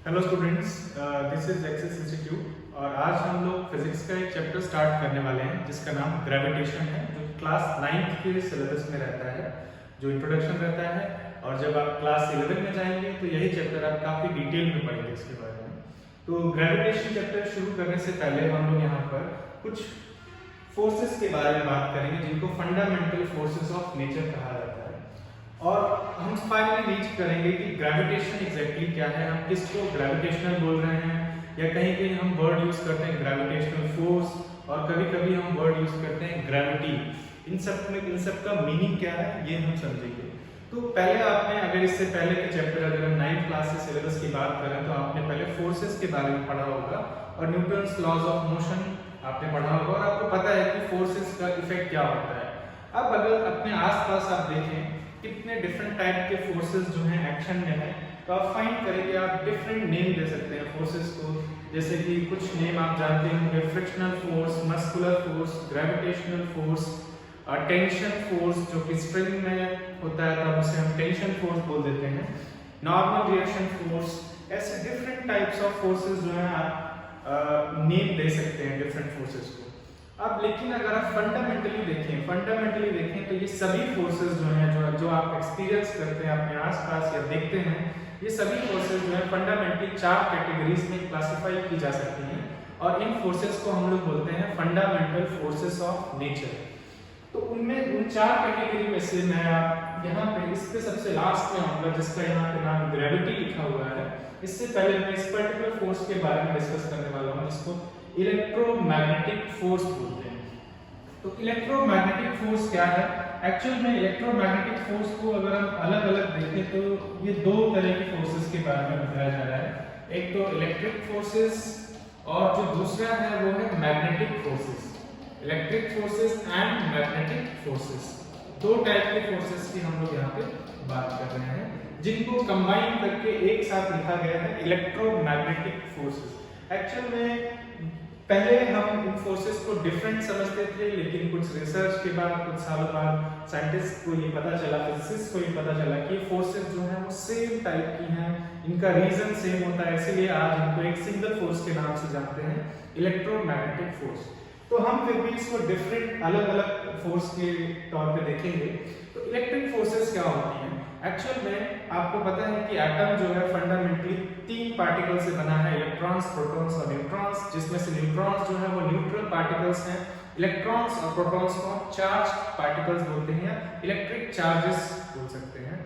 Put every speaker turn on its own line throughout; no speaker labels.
Hello students, this is access institute और आज हम लोग फिजिक्स का एक चैप्टर स्टार्ट करने वाले हैं जिसका नाम ग्रेविटेशन है, जो क्लास 9th के सिलेबस में रहता है, जो इंट्रोडक्शन रहता है। और जब आप क्लास 11 में जाएंगे तो यही चैप्टर आप काफ़ी डिटेल में पढ़ेंगे इसके बारे में। तो ग्रेविटेशन चैप्टर शुरू करने से पहले हम लोग यहाँ पर कुछ फोर्सेस के बारे में बात करेंगे जिनको फंडामेंटल फोर्सेस ऑफ नेचर कहा जाता है। और हम फाइनली रीच करेंगे कि ग्रेविटेशन एग्जैक्टली क्या है, हम किसको ग्रेविटेशनल बोल रहे हैं, या कहीं कहीं हम वर्ड यूज करते हैं ग्रेविटेशनल फोर्स, और कभी कभी हम वर्ड यूज करते हैं ग्रेविटी। इन सब का मीनिंग क्या है ये हम समझेंगे। तो पहले आपने, अगर इससे पहले के चैप्टर, अगर हम 9th क्लास के सिलेबस की बात करें तो आपने पहले फोर्सेस के बारे में पढ़ा होगा और न्यूटन्स लॉज ऑफ मोशन आपने पढ़ा होगा, और आपको पता है कि फोर्सेस का इफेक्ट क्या होता है। अब अगर अपने आसपास आप देखें कितने डिफरेंट टाइप के फोर्सेस जो हैं एक्शन में है, तो आप फाइंड करेंगे, आप डिफरेंट नेम दे सकते हैं फोर्सेस को। जैसे कि कुछ नेम आप जानते होंगे, frictional force, muscular force, gravitational force, tension force जो कि स्प्रिंग में होता है तब उसे हम टेंशन फोर्स बोल देते हैं, नॉर्मल रिएक्शन फोर्स। ऐसे डिफरेंट टाइप्स ऑफ फोर्सेस जो है आप नेम दे सकते हैं डिफरेंट फोर्सेस को। अब लेकिन अगर आप फंडामेंटली देखें तो ये सभी फोर्सेस जो हैं जो आप एक्सपीरियंस करते हैं अपने आसपास या देखते हैं, ये सभी फोर्सेस जो हैं फंडामेंटली 4 कैटेगरीज में क्लासिफाई की जा सकती हैं, और इन फोर्सेस को हम लोग बोलते हैं फंडामेंटल फोर्सेस ऑफ नेचर। तो उनमें उन 4 कैटेगरी में से मैं आप यहाँ पे इसके सबसे लास्ट में आऊंगा, जिसका यहाँ पे नाम ग्रेविटी लिखा हुआ है। इससे पहले मैं इस पर्टिकुलर फोर्स के बारे में डिस्कस करने वाला हूँ, जिसको इलेक्ट्रोमैग्नेटिक फोर्स बोलते हैं। तो इलेक्ट्रोमैग्नेटिक फोर्स क्या है? एक्चुअल में इलेक्ट्रोमैग्नेटिक फोर्स को अगर हम अलग अलग देखें तो ये 2 तरह की फोर्सेस के बारे में बताया जा रहा है। एक तो इलेक्ट्रिक फोर्सेस, और जो दूसरा है वो है magnetic forces. Electric forces and magnetic forces, 2 type के फोर्सेस की हम लोग यहाँ पे बात कर रहे हैं, जिनको कंबाइन करके एक साथ लिखा गया है इलेक्ट्रोमैग्नेटिक फोर्सेस। एक्चुअल में पहले हम इन फोर्सेस को डिफरेंट समझते थे, लेकिन कुछ रिसर्च के बाद, कुछ सालों बाद साइंटिस्ट को ये पता चला, फिजिसिस्ट को ये पता चला कि ये फोर्सेस जो हैं वो सेम टाइप की हैं, इनका रीजन सेम होता है, इसीलिए आज इनको एक सिंगल फोर्स के नाम से जानते हैं, इलेक्ट्रोमैग्नेटिक फोर्स। तो हम फिर भी इसको डिफरेंट अलग अलग फोर्स के तौर पे देखेंगे। तो इलेक्ट्रिक फोर्सेस क्या होती हैं? एक्चुअल में आपको पता है कि एटम जो है फंडामेंटली 3 पार्टिकल से बना है, इलेक्ट्रॉन्स, प्रोटॉन्स और न्यूट्रॉन्स, जिसमें से न्यूट्रॉन्स जो है वो न्यूट्रल पार्टिकल्स हैं। इलेक्ट्रॉन्स और प्रोटॉन्स को चार्ज पार्टिकल्स बोलते हैं, या इलेक्ट्रिक चार्जेस बोल सकते हैं।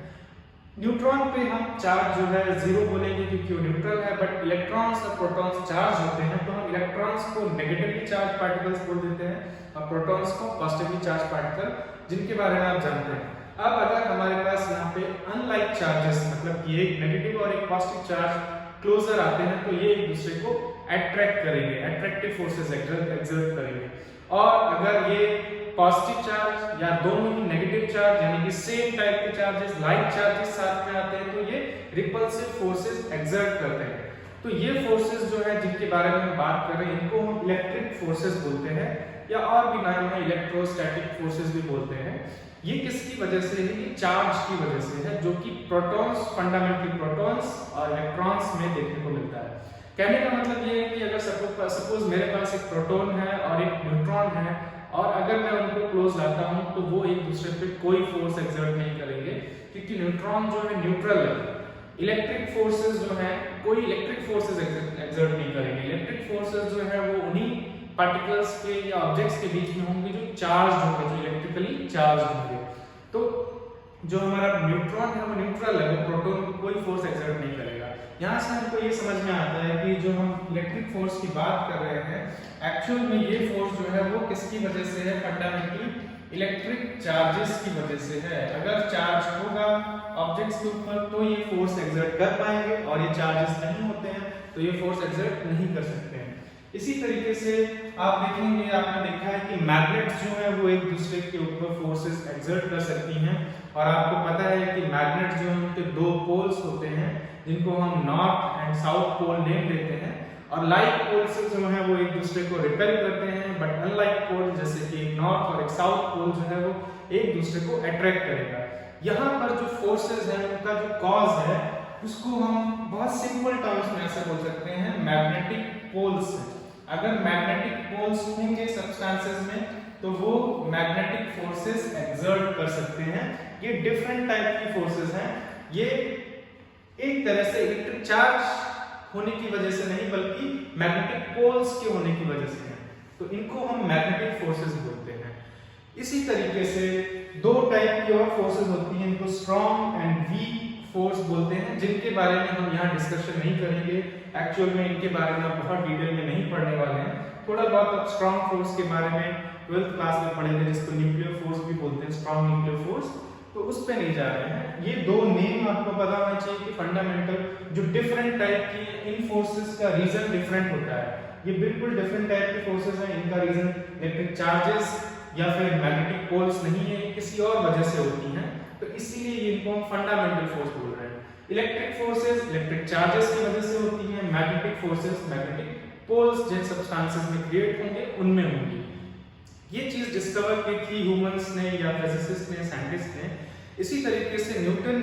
न्यूट्रॉन पे हम चार्ज जो है 0 बोलेंगे क्योंकि वो न्यूट्रल है, बट इलेक्ट्रॉन्स और प्रोटॉन्स चार्ज होते हैं तो हम इलेक्ट्रॉन्स को नेगेटिवली चार्ज पार्टिकल्स बोल देते हैं, और प्रोटॉन्स को पॉजिटिवली चार्ज पार्टिकल, जिनके बारे में आप जानते हैं। अब अगर हमारे पास यहाँ पे अनलाइक चार्जेस, मतलब कि एक नेगेटिव और एक पॉजिटिव चार्ज क्लोजर आते हैं, तो ये एक दूसरे को अट्रैक्ट करेंगे, अट्रैक्टिव फोर्सेस एक्सर्ट करेंगे। और अगर ये पॉजिटिव चार्ज या दोनों ही नेगेटिव चार्ज, यानी कि सेम टाइप के चार्जेस, लाइक चार्जेस साथ में आते हैं, तो ये रिपल्सिव फोर्सेस एक्सर्ट करते हैं। तो ये फोर्सेस जो है जिनके बारे में हम बात कर रहे हैं, इनको हम इलेक्ट्रिक फोर्सेस बोलते हैं, या और भी नाम है इलेक्ट्रोस्टैटिक फोर्सेस भी बोलते हैं। ये किसकी वजह से है? ये चार्ज की वजह से है, जो कि प्रोटॉन्स, फंडामेंटली प्रोटॉन्स और इलेक्ट्रॉन्स में देखने को मिलता है। कहने का मतलब ये है कि अगर सपोज मेरे पास एक प्रोटॉन है और एक न्यूट्रॉन है, और अगर मैं उनको क्लोज लाता हूं तो वो एक दूसरे पे कोई फोर्स एक्सर्ट नहीं करेंगे, क्योंकि न्यूट्रॉन जो है न्यूट्रल है। इलेक्ट्रिक फोर्सेस जो है कोई इलेक्ट्रिक फोर्सेस एक्सर्ट नहीं करेंगे। इलेक्ट्रिक फोर्सेस जो है वो उन्हीं पार्टिकल्स के या ऑब्जेक्ट्स के बीच में होंगे जो चार्ज होंगे, जो इलेक्ट्रिकली चार्ज होंगे। तो जो हमारा न्यूट्रॉन है वो न्यूट्रल है, वो प्रोटॉन को कोई फोर्स एक्सर्ट नहीं करेगा। यहाँ से हमको ये समझ में आता है कि जो हम इलेक्ट्रिक फोर्स की बात कर रहे हैं, एक्चुअल में ये फोर्स जो है वो किसकी वजह से है? फंडामेंटली इलेक्ट्रिक चार्जेस की वजह से है। अगर चार्ज होगा ऑब्जेक्ट्स के ऊपर तो ये फोर्स एक्सर्ट कर पाएंगे, और ये चार्जेस नहीं होते हैं तो ये फोर्स एक्सर्ट नहीं कर सकते हैं। इसी तरीके से आप देखेंगे, आपने देखा है कि मैग्नेट्स जो है वो एक दूसरे के ऊपर फोर्सेस एक्सर्ट कर सकती हैं, और आपको पता है कि मैग्नेट्स जो हैं उनके 2 पोल्स होते हैं, जिनको हम north and south pole name देते हैं, और लाइक पोल्स जो है वो एक दूसरे को रिपेल करते हैं, बट अनलाइक पोल जैसे कि एक नॉर्थ और एक साउथ पोल जो है वो एक दूसरे को अट्रैक्ट करेगा। यहाँ पर जो फोर्सेस हैं उनका जो कॉज है उसको हम बहुत सिंपल टर्म्स में ऐसे बोल सकते हैं मैग्नेटिक पोल्स। अगर मैग्नेटिक पोल्स होंगे सब्सटेंसेस में तो वो मैग्नेटिक फोर्सेस एक्सर्ट कर सकते हैं। ये डिफरेंट टाइप की फोर्सेस हैं। ये एक तरह से इलेक्ट्रिक चार्ज होने की वजह से नहीं बल्कि मैग्नेटिक पोल्स के होने की वजह से है, तो इनको हम मैग्नेटिक फोर्सेस बोलते हैं। इसी तरीके से दो टाइप की और फोर्सेस होती हैं, इनको स्ट्रॉन्ग एंड वीक फोर्स बोलते हैं, जिनके बारे में हम यहाँ डिस्कशन नहीं करेंगे। एक्चुअल में इनके बारे में बहुत डिटेल में नहीं पढ़ने वाले हैं। थोड़ा बहुत स्ट्रॉन्ग फोर्स के बारे में 12th क्लास में पढ़ेंगे, जिसको न्यूक्लियर फोर्स भी बोलते हैं, स्ट्रॉन्ग न्यूक्लियर फोर्स, तो उस पे नहीं जा रहे हैं। ये दो नेम आपको पता होना चाहिए कि फंडामेंटल जो डिफरेंट टाइप की इन फोर्सेस का रीजन डिफरेंट होता है। ये बिल्कुल डिफरेंट टाइप की फोर्सेस हैं, इनका रीजन इलेक्ट्रिक चार्जेस या फिर मैग्नेटिक पोल्स नहीं है, किसी और वजह से होती हैं, तो इसीलिए ये इनको हम फंडामेंटल फोर्स बोल रहे हैं। इलेक्ट्रिक फोर्सेस इलेक्ट्रिक चार्जेस की वजह से होती हैं, मैग्नेटिक फोर्सेस मैग्नेटिक पोल्स जिन सब्सटेंसेस में क्रिएट होंगे उनमें होंगी। ये चीज डिस्कवर की थी ह्यूमंस ने या फिजिसिस्ट ने, साइंटिस्ट ने। इसी तरीके से न्यूटन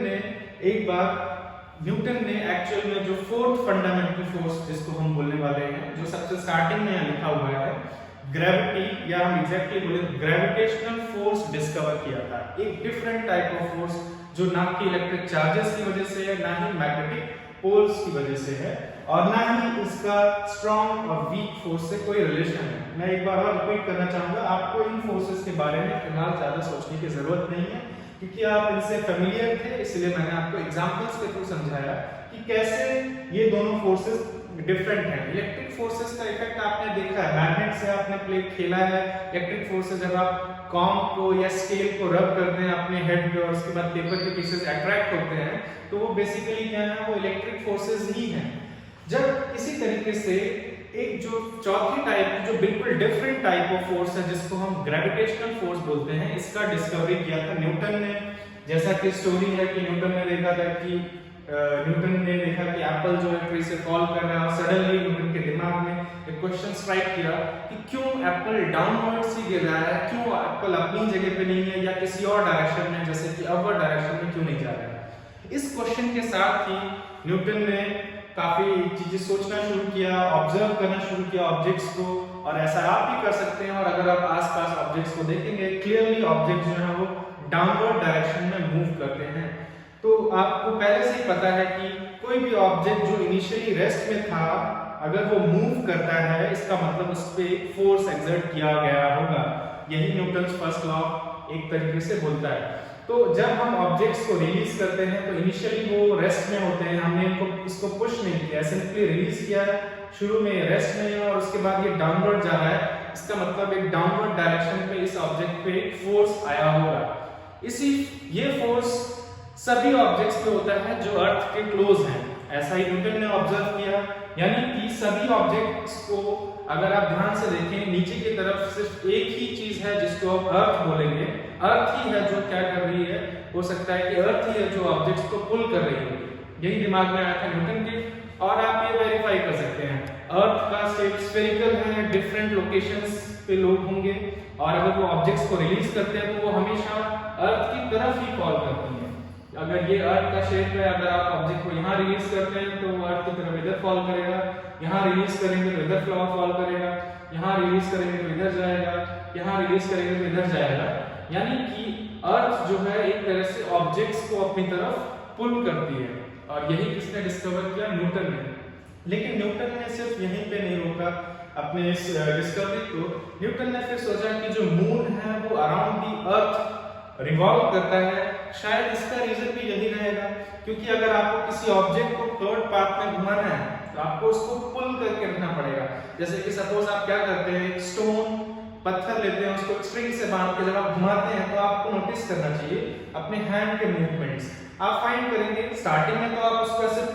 ने एक्चुअल में जो फोर्थ फंडामेंटल फोर्स जिसको हम बोलने वाले हैं, जो सबसे स्टार्टिंग में यहाँ लिखा हुआ है ग्रेविटी, या हम एग्जैक्टली बोले ग्रेविटेशनल फोर्स डिस्कवर किया था। एक डिफरेंट टाइप ऑफ फोर्स जो ना कि इलेक्ट्रिक चार्जेस की वजह से है, ना ही मैग्नेटिक पोल्स की वजह से है, और ना ही इसका स्ट्रॉन्ग और वीक फोर्स से कोई रिलेशन है। मैं एक बार और रिपीट करना चाहूंगा, आपको इन फोर्सेस के बारे में फिलहाल ज्यादा सोचने की जरूरत नहीं है, क्योंकि आप इनसे फेमिलियर थे, इसलिए मैंने आपको एग्जांपल्स के थ्रू समझाया कि कैसे ये दोनों फोर्सेस डिफरेंट हैं। इलेक्ट्रिक फोर्सेस का इफेक्ट आपने देखा है, मैग्नेट से आपने प्ले खेला है। इलेक्ट्रिक फोर्सेस जब आप कॉम को या स्केल को रब करते हैं अपने हेड पे और उसके बाद पेपर के पीसेस अट्रैक्ट होते हैं, तो वो बेसिकली क्या है, वो इलेक्ट्रिक फोर्सेस ही हैं। जब इसी तरीके से एक जो चौथी टाइप जो बिल्कुल डिफरेंट टाइप ऑफ फोर्स है जिसको हम ग्रेविटेशनल फोर्स बोलते हैं, इसका डिस्कवरी किया था न्यूटन ने। जैसा कि स्टोरी है कि न्यूटन ने देखा कि एप्पल जो है ट्री से फॉल कर रहा है, और सडनली न्यूटन के दिमाग में एक क्वेश्चन स्ट्राइक किया कि क्यों एप्पल डाउनवर्ड्स ही गिर रहा है, क्यों एप्पल अपनी जगह पे नहीं है या किसी और डायरेक्शन में जैसे कि अपवर्ड डायरेक्शन में क्यों नहीं जा रहा है। इस क्वेश्चन के साथ ही न्यूटन ने काफी चीजें सोचना शुरू किया, ऑब्जर्व करना शुरू किया ऑब्जेक्ट्स को, और ऐसा आप भी कर सकते हैं। और अगर आप आसपास ऑब्जेक्ट्स को देखेंगे, क्लियरली ऑब्जेक्ट जो है वो डाउनवर्ड डायरेक्शन में मूव करते हैं। तो आपको पहले से ही पता है कि कोई भी ऑब्जेक्ट जो इनिशियली रेस्ट में था, अगर वो मूव करता है, इसका मतलब उस पर फोर्स एक्सर्ट किया गया होगा। यही न्यूटन्स फर्स्ट लॉ एक तरीके से बोलता है। तो जब हम ऑब्जेक्ट्स को रिलीज करते हैं तो इनिशियली वो रेस्ट में होते हैं, हमने इसको पुश नहीं किया, सिंपली रिलीज किया, शुरू में रेस्ट में है और उसके बाद ये डाउनवर्ड जा रहा है। इसका मतलब एक डाउनवर्ड डायरेक्शन पे इस ऑब्जेक्ट पे फोर्स आया होगा। ये फोर्स सभी ऑब्जेक्ट्स पे होता है जो अर्थ के क्लोज हैं। ऐसा ही न्यूटन ने ऑब्जर्व किया, यानी कि सभी ऑब्जेक्ट्स को अगर आप ध्यान से देखें, नीचे की तरफ सिर्फ एक ही चीज है जिसको आप अर्थ बोलेंगे। अर्थ ही है जो क्या कर रही है, हो सकता है कि अर्थ ही है जो ऑब्जेक्ट्स को पुल कर रही है। यही दिमाग में आया था न्यूटन के, और आप ये वेरीफाई कर सकते हैं। अर्थ का शेप स्फेरिकल है, डिफरेंट लोकेशंस पे लोग होंगे, और अगर वो ऑब्जेक्ट्स को रिलीज करते हैं तो वो हमेशा अर्थ की तरफ ही फॉल करती है। अगर ये अर्थ का शेप है, अगर आप ऑब्जेक्ट को यहाँ रिलीज करते हैं तो वो अर्थ की तरफ इधर फॉल करेगा, यहाँ रिलीज करेंगे तो इधर फॉल करेगा, यहाँ रिलीज करेंगे तो इधर जाएगा, यहाँ रिलीज करेंगे तो इधर जाएगा। यानी कि अर्थ जो है एक तरह से ऑब्जेक्ट्स को अपनी तरफ पुल करती है, और यही किसने डिस्कवर किया, न्यूटन ने। लेकिन न्यूटन ने सिर्फ यहीं पे नहीं रोका अपने इस डिस्कवरी को। न्यूटन ने फिर सोचा कि जो मून है वो अराउंड दी अर्थ रिवॉल्व करता है, शायद इसका रीजन भी यही रहेगा, क्योंकि अगर आपको किसी ऑब्जेक्ट को कर्व पाथ में घुमाना है तो आपको उसको पुल करके रखना पड़ेगा। जैसे कि सपोज आप क्या करते हैं, स्टोन पत्थर लेते हैं, उसको स्ट्रिंग से बांध के जब आप घुमाते हैं तो आपको नोटिस करना चाहिए अपने हैंड के मूवमेंट्स। आप फाइंड करेंगे स्टार्टिंग में तो आप उसको सिर्फ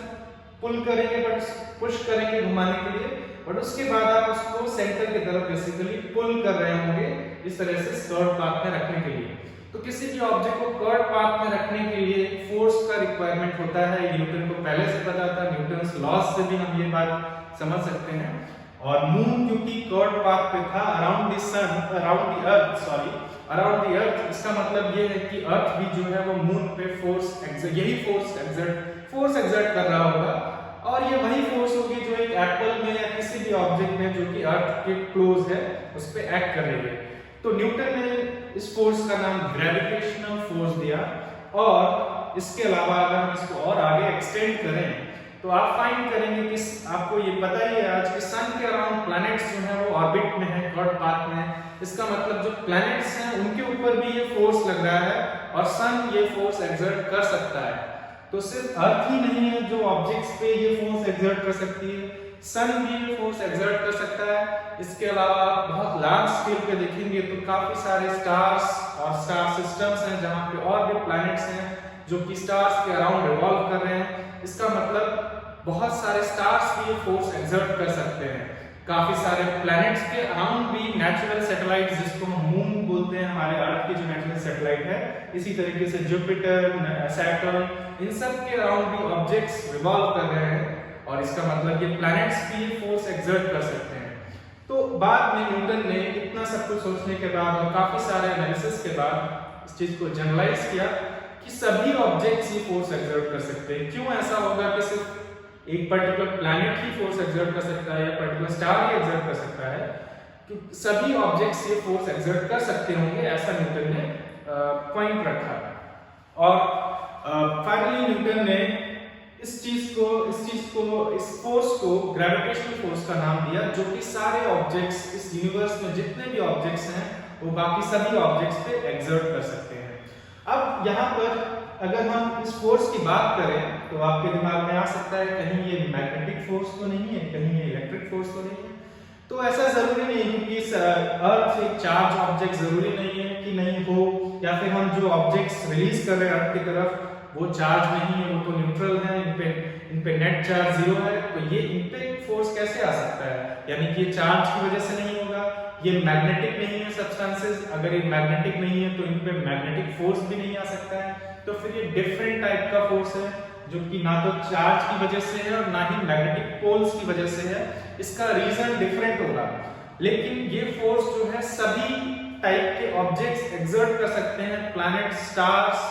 पुल करेंगे, बट पुश करेंगे घुमाने के लिए, बट उसके बाद आप उसको सेंटर की तरफ बेसिकली पुल कर रहे होंगे, इस तरह से कर्व पाथ में रखने के लिए। तो किसी भी ऑब्जेक्ट को कर्व पाथ में रखने के लिए फोर्स का रिक्वायरमेंट होता है। न्यूटन को पहले से पता था, न्यूटन्स लॉज से भी हम ये बात समझ सकते हैं। और मून क्योंकि कर्व पाथ पे था अराउंड द अर्थ, इसका मतलब ये है कि अर्थ भी जो है वो मून पे फोर्स एक्सर्ट फोर्स एक्सर्ट कर रहा होगा, और ये वही फोर्स होगी जो एक एप्पल में या किसी भी ऑब्जेक्ट में जो कि अर्थ के क्लोज है उस पे एक्ट कर रही है। तो न्यूटन ने इस फोर्स का नाम ग्रेविटेशनल फोर्स दिया, और इसके अलावा अगर हम इसको और आगे एक्सटेंड करें तो आप फाइंड करेंगे कि आपको ये पता ही है आज के सन के अराउंड प्लैनेट्स जो है वो ऑर्बिट में है, गॉड पाथ में है। इसका मतलब जो प्लैनेट्स हैं उनके ऊपर भी ये फोर्स लग रहा है, और सन ये फोर्स एक्सर्ट कर सकता है। तो सिर्फ अर्थ ही नहीं है जो ऑब्जेक्ट्स पे ये फोर्स एक्सर्ट कर सकती है, सन भी ये फोर्स एक्सर्ट कर सकता है। इसके अलावा आप बहुत लार्ज स्केल पे देखेंगे तो काफी सारे स्टार्स और स्टार सिस्टम्स हैं जहां पे और भी प्लैनेट्स हैं जो कि स्टार्स के अराउंड रिवॉल्व कर रहे हैं। इसका मतलब बहुत सारे स्टार्स भी ये फोर्स एक्सर्ट कर सकते हैं। काफी सारे प्लैनेट्स के अराउंड भी नेचुरल सैटेलाइट्स, जिसको हम मून बोलते हैं, हमारे अर्थ की जो नेचुरल सैटेलाइट है, इसी तरीके से जुपिटर, सैटर्न, इन सब के अराउंड भी ऑब्जेक्ट्स रिवॉल्व कर रहे हैं, और इसका मतलब ये प्लैनेट्स भी ये फोर्स एक्सर्ट कर सकते हैं। तो बाद में न्यूटन ने इतना सब कुछ सोचने के बाद और काफी सारे एनालिसिस के बाद इस चीज को जनरलाइज किया कि सभी ऑब्जेक्ट्स ये फोर्स एक्सर्ट कर सकते हैं। क्यों ऐसा होगा कि सिर्फ एक पर्टिकुलर प्लैनेट ही फोर्स एक्सर्ट कर सकता है या पर्टिकुलर स्टार ही एक्सर्ट कर सकता है, कि सभी ऑब्जेक्ट्स ये फोर्स एक्सर्ट कर सकते होंगे, ऐसा न्यूटन ने पॉइंट रखा। और फाइनली न्यूटन ने इस फोर्स को ग्रेविटेशनल फोर्स का नाम दिया, जो कि सारे ऑब्जेक्ट्स इस यूनिवर्स में जितने भी ऑब्जेक्ट्स हैं वो बाकी सभी ऑब्जेक्ट्स पे एक्सर्ट कर सकते हैं। अब यहाँ पर अगर हम इस फोर्स की बात करें तो आपके दिमाग में आ सकता है कहीं ये मैग्नेटिक फोर्स तो नहीं है, कहीं ये इलेक्ट्रिक फोर्स तो नहीं है। तो ऐसा जरूरी नहीं है, क्योंकि इस अर्थ एक चार्ज ऑब्जेक्ट जरूरी नहीं है कि नहीं हो, या फिर हम जो ऑब्जेक्ट्स रिलीज कर रहे हैं अर्थ की तरफ वो चार्ज नहीं है, वो तो न्यूट्रल है, इन पे नेट चार्ज 0 है। तो ये इन पे फोर्स कैसे आ सकता है? यानी कि ये चार्ज की वजह से नहीं होगा, ये मैग्नेटिक नहीं है सब्सटेंसेस, अगर ये मैग्नेटिक नहीं है तो इन पे मैग्नेटिक फोर्स भी नहीं आ सकता है। तो फिर ये डिफरेंट टाइप का फोर्स है जो कि ना तो चार्ज की वजह से है और ना ही मैग्नेटिक पोल्स की वजह से है। इसका रीजन डिफरेंट होगा, लेकिन ये फोर्स जो है सभी टाइप के ऑब्जेक्ट्स एक्सर्ट कर सकते हैं। प्लैनेट, स्टार्स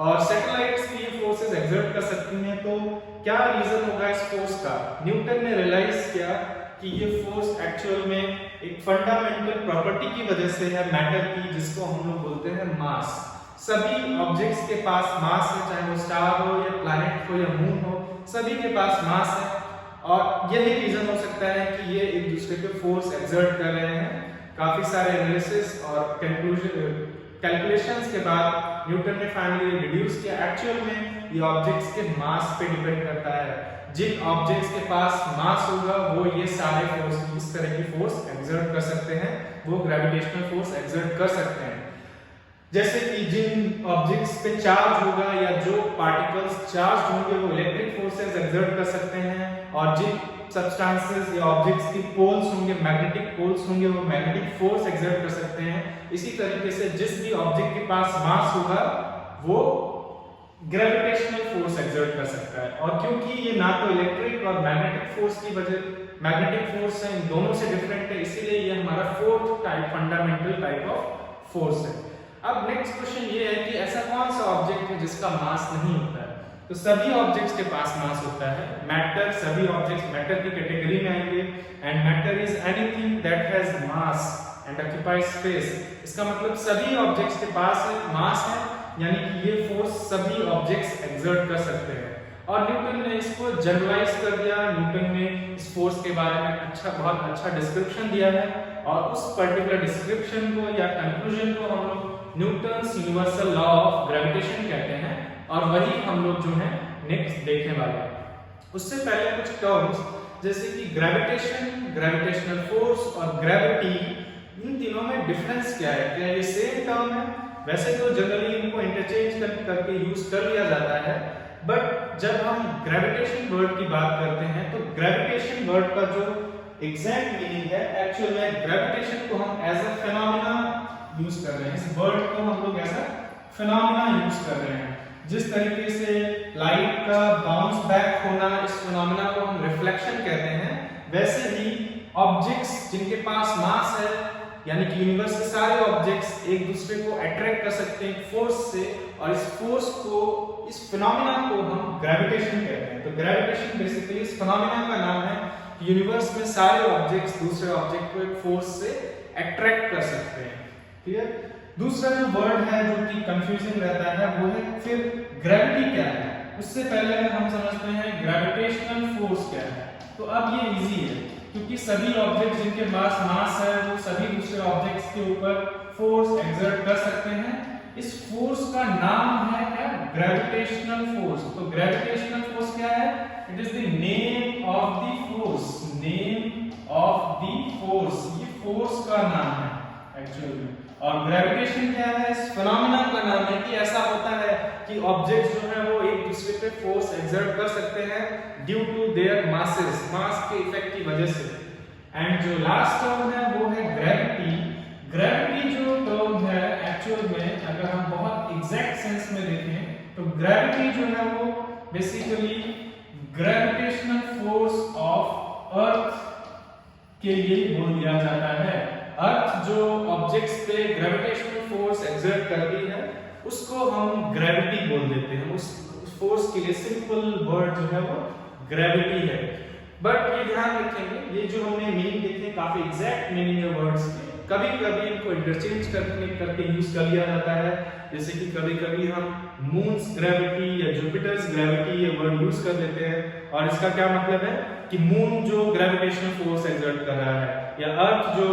और सैटेलाइट्स भी ये फोर्सेस एक्सर्ट कर सकती हैं। तो क्या रीजन होगा इस फोर्स का? न्यूटन ने रियलाइज किया कि ये फोर्स एक्चुअल में एक फंडामेंटल प्रॉपर्टी की वजह से है मैटर की, जिसको हम लोग बोलते हैं मास। सभी ऑब्जेक्ट्स के पास मास है, चाहे वो स्टार हो या प्लैनेट हो या मून हो, सभी के पास मास है। और यही रीजन हो सकता है कि ये एक दूसरे पे फोर्स एक्सर्ट कर रहे हैं। काफी सारे एनालिसिस और कैलकुलेशंस के बाद न्यूटन ने फाइनली रिड्यूस किया एक्चुअल में ये ऑब्जेक्ट्स के मास पे डिपेंड करता है। जिन ऑब्जेक्ट्स के पास मास होगा वो ये सारे फोर्स, इस तरह की फोर्स एक्सर्ट कर सकते हैं, वो ग्रेविटेशनल फोर्स एक्सर्ट कर सकते हैं। जैसे कि जिन ऑब्जेक्ट्स पे चार्ज होगा या जो पार्टिकल्स चार्ज होंगे वो इलेक्ट्रिक फोर्सेस एक्सर्ट कर सकते हैं, और जिन सब्सटेंसेस या ऑब्जेक्ट्स की पोल्स होंगे, मैग्नेटिक पोल्स होंगे, वो मैग्नेटिक फोर्स एक्सर्ट कर सकते हैं। इसी तरीके से जिस भी ऑब्जेक्ट के पास मास होगा वो ग्रेविटेशनल फोर्स एक्सर्ट कर सकता है। और क्योंकि ये ना तो इलेक्ट्रिक और मैग्नेटिक फोर्स की वजह, मैग्नेटिक फोर्स है, इन दोनों से डिफरेंट है, इसीलिए ये हमारा fourth type, fundamental type of force है। अब नेक्स्ट क्वेश्चन ये है कि ऐसा कौन सा ऑब्जेक्ट है जिसका मास नहीं होता है? तो सभी ऑब्जेक्ट्स के पास मास होता है। मैटर, सभी ऑब्जेक्ट्स मैटर की कैटेगरी में आएंगे, and matter is anything that has mass and occupies space. इसका मतलब सभी ऑब्जेक्ट्स के पास मास है, यानी कि ये फोर्स सभी ऑब्जेक्ट्स एक्सर्ट कर सकते हैं। और न्यूटन ने इसको जनरलाइज कर दिया। न्यूटन ने इस फोर्स के बारे में बहुत अच्छा डिस्क्रिप्शन दिया है, और उस पर्टिकुलर डिस्क्रिप्शन को या कंक्लूजन को हम लोग Newton's universal law of gravitation कहते हैं, और वही हम लोग जो है नेक्स्ट देखने वाले हैं। उससे पहले कुछ टर्म्स जैसे कि ग्रेविटेशन, ग्रेविटेशनल फोर्स और ग्रेविटी, इन तीनों में डिफरेंस क्या है? क्या ये सेम टर्म है? वैसे तो जनरली इनको इंटरचेंज करके यूज कर लिया जाता है, बट जब हम ग्रेविटेशन वर्ड की बात करते हैं तो ग्रेविटेशन वर्ड का जो एग्जैक्ट मीनिंग है, एक्चुअल में ग्रेविटेशन को हम एज अ फिनोमेना यूज कर रहे हैं। इस वर्ड को हम लोग एज अ फिनोमेना यूज कर रहे हैं। जिस तरीके से लाइट का बाउंस बैक होना, इस फिनोमेना को हम रिफ्लेक्शन कहते हैं, वैसे ही ऑब्जेक्ट्स जिनके पास मास है यानी कि यूनिवर्स के सारे ऑब्जेक्ट्स एक दूसरे को अट्रैक्ट कर सकते हैं फोर्स से, और इस फोर्स को, इस फिनोमेना को हम ग्रेविटेशन कहते हैं। तो ग्रेविटेशन बेसिकली इस फिनोमेना का नाम है कि यूनिवर्स में सारे ऑब्जेक्ट्स दूसरे ऑब्जेक्ट को एक फोर्स से अट्रैक्ट कर सकते हैं। क्लियर? दूसरा जो वर्ड है जो कि कंफ्यूजिंग रहता है वो है फिर ग्रेविटी क्या है। उससे पहले हम समझते हैं ग्रेविटेशनल फोर्स क्या है। तो अब ये इजी है, क्योंकि सभी ऑब्जेक्ट्स जिनके पास मास है वो सभी दूसरे ऑब्जेक्ट्स के ऊपर फोर्स एक्सर्ट कर सकते हैं। इस फोर्स का नाम है क्या? Gravitational force. तो ग्रेविटेशनल फोर्स क्या है? It is the name of the force. Name of the force, ये फोर्स का नाम है एक्चुअली में। और ग्रेविटेशन क्या है? इस फिनोमेना का नाम है कि ऐसा होता है कि ऑब्जेक्ट्स जो है वो एक दूसरे पे फोर्स एक्सर्ट कर सकते हैं ड्यू टू देयर मासेस, मास के इफेक्ट की वजह से। एंड जो लास्ट टर्म है वो है ग्रेविटी। ग्रेविटी जो टर्म है एक्चुअल में अगर हम बहुत एग्जैक्ट सेंस में देखें तो ग्रेविटी जो है वो basically gravitational force of earth के लिए बोल दिया जाता है। अर्थ जो ऑब्जेक्ट्स पे ग्रेविटेशनल फोर्स एक्सर्ट करती है उसको हम ग्रेविटी बोल देते हैं। उस फोर्स के लिए सिंपल वर्ड जो है वो ग्रेविटी है। बट ये ध्यान रखेंगे, ये जो हमने मीनिंग देखे काफी एग्जैक्ट मीनिंग है वर्ड्स के, कभी कभी इनको इंटरचेंज करके यूज कर लिया जाता है। जैसे कि कभी कभी हम मून्स ग्रेविटी या जुपिटर्स ग्रेविटी ये वर्ड यूज कर लेते हैं, और इसका क्या मतलब है कि मून जो ग्रेविटेशनल फोर्स एक्सर्ट कर रहा है, या अर्थ जो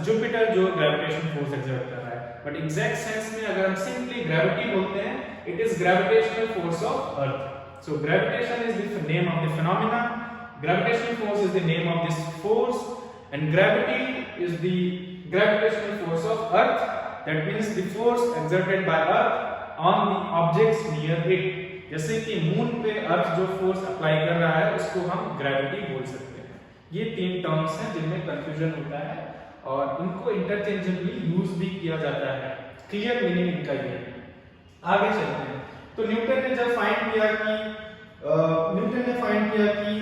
जुपिटर जो ग्रेविटेशनल फोर्स एक्सर्ट कर रहा है। बट एग्जैक्ट सेंस में अगर हम सिंपली ग्रेविटी बोलते हैं, it is gravitational force of earth. So gravitation is the name of the phenomena, gravitational force is the name of this force, and gravity is the gravitational force of earth. That means the force exerted by earth on the objects near it. जैसे कि moon पे अर्थ जो force apply कर रहा है उसको हम gravity बोल सकते हैं। ये तीन टर्म्स हैं जिनमें कंफ्यूजन होता है और इनको इंटरचेंजेबली यूज भी किया जाता है। क्लियर मीनिंग इनका ये। आगे चलते हैं। तो न्यूटन ने जब फाइंड किया कि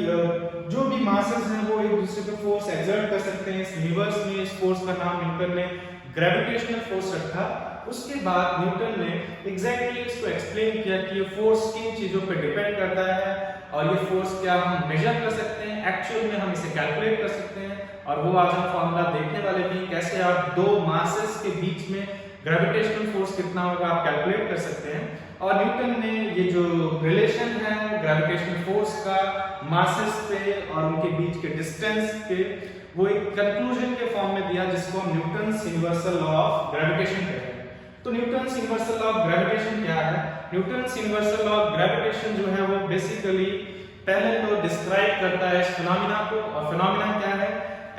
जो भी मासेस हैं वो एक दूसरे पे फोर्स एक्सर्ट कर सकते हैं, इस यूनिवर्स में इस फोर्स का नाम न्यूटन ने ग्रेविटेशनल फोर्स रखा। उसके बाद न्यूटन ने एग्जैक्टली इसको एक्सप्लेन किया कि ये फोर्स किन चीजों पे डिपेंड करता है और ये फोर्स क्या हम मेजर कर सकते हैं, एक्चुअल में हम इसे कैलकुलेट कर सकते हैं, और वो आज हम फॉर्मूला देखने वाले भी कैसे आप दो मासेस के बीच में ग्रेविटेशनल फोर्स कितना होगा आप कैलकुलेट कर सकते हैं। और न्यूटन ने ये जो रिलेशन है ग्रेविटेशनल फोर्स का मासेस पे और उनके बीच के डिस्टेंस पे, वो एक कंक्लूजन के फॉर्म में दिया जिसको हम Newton's universal law of gravitation कहते हैं। तो Newton's universal law of gravitation क्या है? Newton's universal law of gravitation जो है वो बेसिकली पहले तो डिस्क्राइब करता है इस फिनोमेना को, और फिनोमेना क्या है?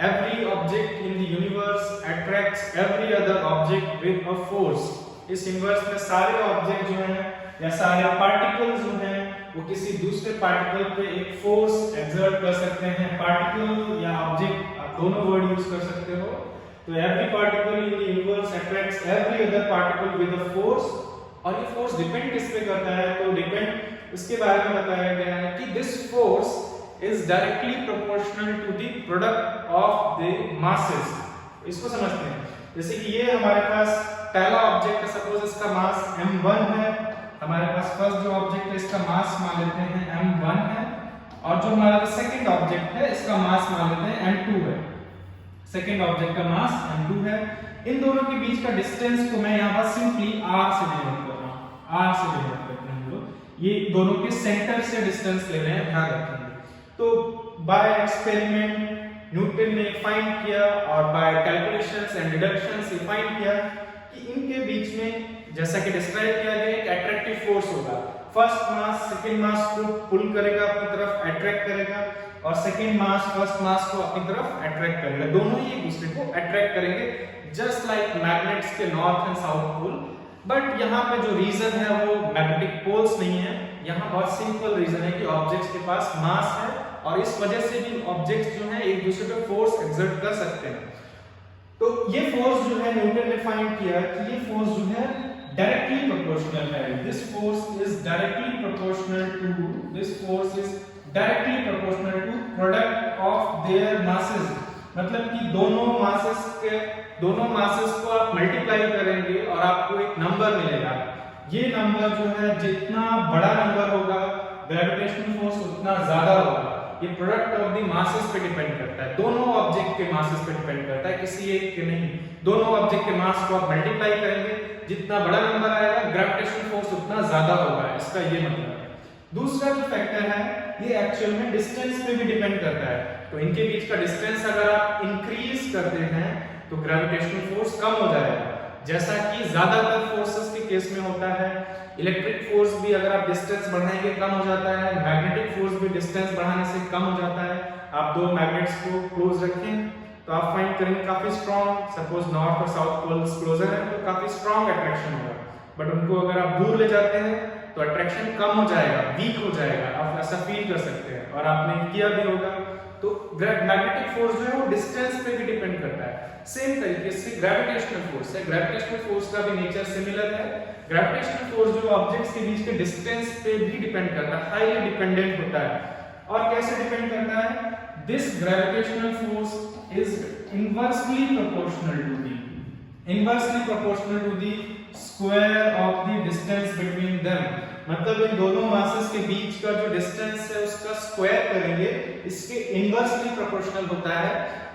Every object in the universe attracts every other object with a force. इस यूनिवर्स में सारे ऑब्जेक्ट जो हैं या सारे पार्टिकल्स जो हैं वो किसी दूसरे पार्टिकल पे एक फोर्स एक्सर्ट कर सकते हैं। पार्टिकल या ऑब्जेक्ट आप दोनों वर्ड यूज कर सकते हो। तो every particle in the universe attracts every other particle with a force, और ये फोर्स डिपेंड किस पे करता है? तो डिपेंड उसके बारे में बताया गया है कि this force is directly proportional to the product of the masses। इसको समझते हैं। जैसे कि ये हमारे पास पहला ऑब्जेक्ट है, सपोज इसका मास m1 है, हमारे पास फर्स्ट जो ऑब्जेक्ट है इसका मास मान लेते हैं m1 है, और जो हमारा सेकंड ऑब्जेक्ट है इसका मास मान लेते हैं m2 है। सेकंड ऑब्जेक्ट का मास m2 है। इन दोनों के बीच का डिस्टेंस को मैं यहाँ पर सिंपली r से डिनोट कर रहा हूँ। r से डिनोट करते हैं हम लोग। ये दोनों के सेंटर से डिस्टेंस ले रहे हैं, ध्यान रखेंगे। तो बाय एक्सपेरिमेंट न्यूटन ने फाइंड किया और बाय कैलकुलेशंस एंड डिडक्शंस से फाइंड किया कि इनके बीच में जैसा कि डिस्क्राइब किया गया एक अट्रैक्टिव फोर्स होगा। फर्स्ट मास सेकंड मास को पुल करेगा अपनी तरफ, अट्रैक्ट करेगा, और सेकंड मास फर्स्ट मास को अपनी तरफ अट्रैक्ट करेगा। दोनों ही एक दूसरे को अट्रैक्ट करेंगे जस्ट लाइक मैग्नेट्स के north and south pole. But यहाँ पे जो रीजन है वो मैग्नेटिक पोल्स नहीं है। यहाँ बहुत सिंपल रीजन है कि ऑब्जेक्ट्स के पास मास है और इस वजह से भी ऑब्जेक्ट्स जो हैं एक दूसरे पे फोर्स एक्सर्ट कर सकते हैं। तो ये फोर्स जो है न्यूटन ने फाइंड किया कि ये फोर्स जो है डायरेक्टली प्रोपोर्शनल है। This force is directly proportional to product of their masses. मतलब कि दोनों मासेस को आप मल्टीप्लाई करेंगे और आपको एक नंबर मिलेगा। ये नंबर जो है जितना बड़ा नंबर होगा ग्रेविटेशनल फोर्स उतना ज्यादा होगा। ये प्रोडक्ट ऑफ द मासेस पे डिपेंड करता है, दोनों ऑब्जेक्ट के मासेस पे डिपेंड करता है, किसी एक के नहीं। दोनों ऑब्जेक्ट के मास को आप मल्टीप्लाई करेंगे, जितना बड़ा नंबर आएगा ग्रेविटेशनल फोर्स उतना ज्यादा होगा, इसका ये मतलब है। दूसरा जो फैक्टर है ये एक्चुअल में डिस्टेंस पे भी डिपेंड करता है। तो इनके बीच का डिस्टेंस अगर आप इंक्रीज करते हैं तो ग्रेविटेशनल फोर्स कम हो जाएगा, जैसा कि ज्यादातर फोर्सेस के केस में होता है। इलेक्ट्रिक फोर्स भी अगर आप डिस्टेंस बढ़ाएंगे कम हो जाता है, मैग्नेटिक फोर्स भी डिस्टेंस बढ़ाने से कम हो जाता है। आप दो मैग्नेट्स को क्लोज रखें तो आप फाइंड करेंगे काफी स्ट्रॉन्ग, सपोज नॉर्थ और साउथ पोल्स क्लोजर है तो काफी स्ट्रॉन्ग अट्रैक्शन होगा। बट उनको अगर आप दूर ले जाते हैं तो अट्रैक्शन कम हो जाएगा, वीक हो जाएगा, आप ऐसा फील कर सकते हैं और आपने किया भी होगा। तो मैग्नेटिक फोर्स जो है वो डिस्टेंस पे भी डिपेंड करता है। सेम तरीके से ग्रेविटेशनल फोर्स है, ग्रेविटेशनल फोर्स का भी नेचर सिमिलर है। ग्रेविटेशनल फोर्स जो ऑब्जेक्ट्स के बीच के डिस्टेंस पे भी डिपेंड करता है, हाईली डिपेंडेंट होता है। और कैसे डिपेंड करता है? This gravitational force is inversely proportional to the square of the distance between them. मतलब इन दोनों मासेस के बीच का जो डिस्टेंस है उसका स्क्वायर करेंगे, इसके इनवर्सली प्रोपोर्शनल होता है।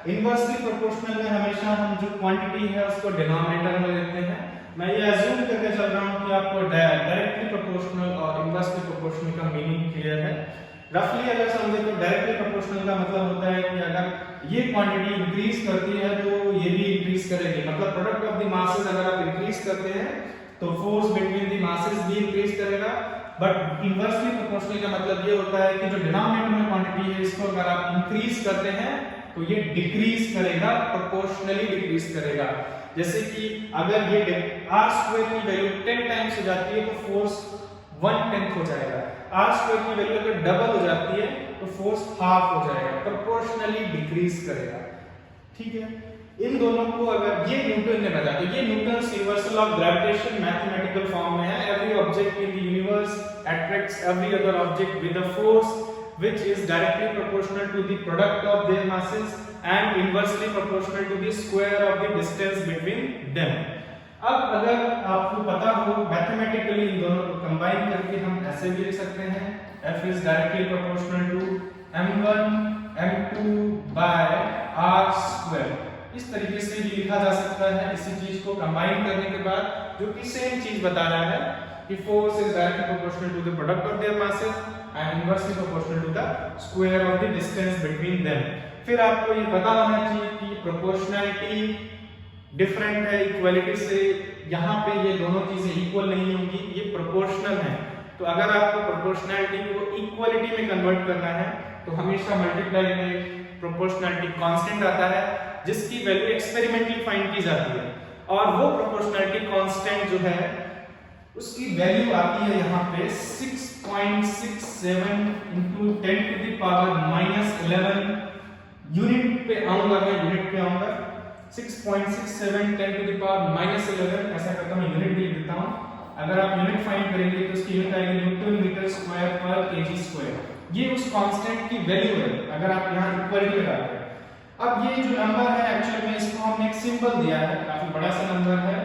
इनवर्सली प्रोपोर्शनल में हमेशा हम जो क्वांटिटी है उसको डिनोमिनेटर में लेते हैं। मैं ये अज्यूम करके चल रहा हूं कि आपको डायरेक्टली प्रोपोर्शनल और इनवर्सली प्रोपोर्शनल का मीनिंग क्लियर है। रफली अगर समझे तो डायरेक्टली प्रोपोर्शनल का मतलब होता है कि अगर ये क्वांटिटी इंक्रीज करती है तो ये भी इंक्रीज करेगी। मतलब प्रोडक्ट ऑफ द मासेस अगर आप इंक्रीज करते हैं तो फोर्स बिटवीन द मासेस भी इंक्रीज करेगा। बट इनवर्सली प्रोपोर्शनल का मतलब ये होता है कि जो डिनोमिनेटर में क्वांटिटी है इसको अगर आप इंक्रीज करते हैं तो ये डिक्रीज करेगा, प्रोपोर्शनली डिक्रीज करेगा। जैसे कि अगर ये r² की वैल्यू 10 टाइम्स हो जाती है तो फोर्स 1/10 हो जाएगा। r² की वैल्यू अगर डबल हो जाती है तो फोर्स हाफ हो जाएगा, प्रोपोर्शनली डिक्रीज करेगा। ठीक है, इन दोनों को अगर ये न्यूटन ने बताया तो ये Newton's universal of gravitation mathematical form में है। Every object in the universe attracts every other object with a force which is directly proportional to the product of their masses and inversely proportional to the square of the distance between them। अब अगर आपको पता हो mathematically इन दोनों को combine करके हम ऐसे भी लिख सकते हैं F is directly proportional to m1 m2 by r²। इस तरीके से भी लिखा जा सकता है इसी चीज को कंबाइन करने के बाद, जो कि सेम चीज बता रहा है कि force is directly proportional to the product of their masses and inversely proportional to the square of the distance between them। फिर आपको ये पता होना चाहिए कि प्रोपोर्शनैलिटी डिफरेंट है इक्वालिटी से। यहाँ पे ये दोनों चीजें इक्वल नहीं होंगी, ये प्रोपोर्शनल है। तो अगर आपको प्रोपोर्शनैलिटी को इक्वालिटी में कन्वर्ट करना है तो हमेशा मल्टीप्लाई में प्रोपोर्शनैलिटी कांस्टेंट आता है, जिसकी वैल्यू एक्सपेरिमेंटली फाइंड की जाती है। और वो प्रोपोर्शनैलिटी कांस्टेंट जो है उसकी वैल्यू आती है यहाँ पे 6.67 into 10 to the power -11। Unit पे आऊंगा, मैं यूनिट पे आऊंगा। 6.67 10 to the power -11 ऐसा करता हूँ, यूनिट भी लिख देता हूँ। अगर आप यूनिट फाइंड करेंगे तो उसकी यूनिट आएगी न्यूटन मीटर स्क्वायर पर kg²। ये उस कांस्टेंट की वैल्यू है अगर आप यहाँ इक्वलिटी लगाते हैं। अब ये जो नंबर है एक्चुअल में इसको हमने एक सिंबल दिया है, काफी बड़ा सा नंबर है,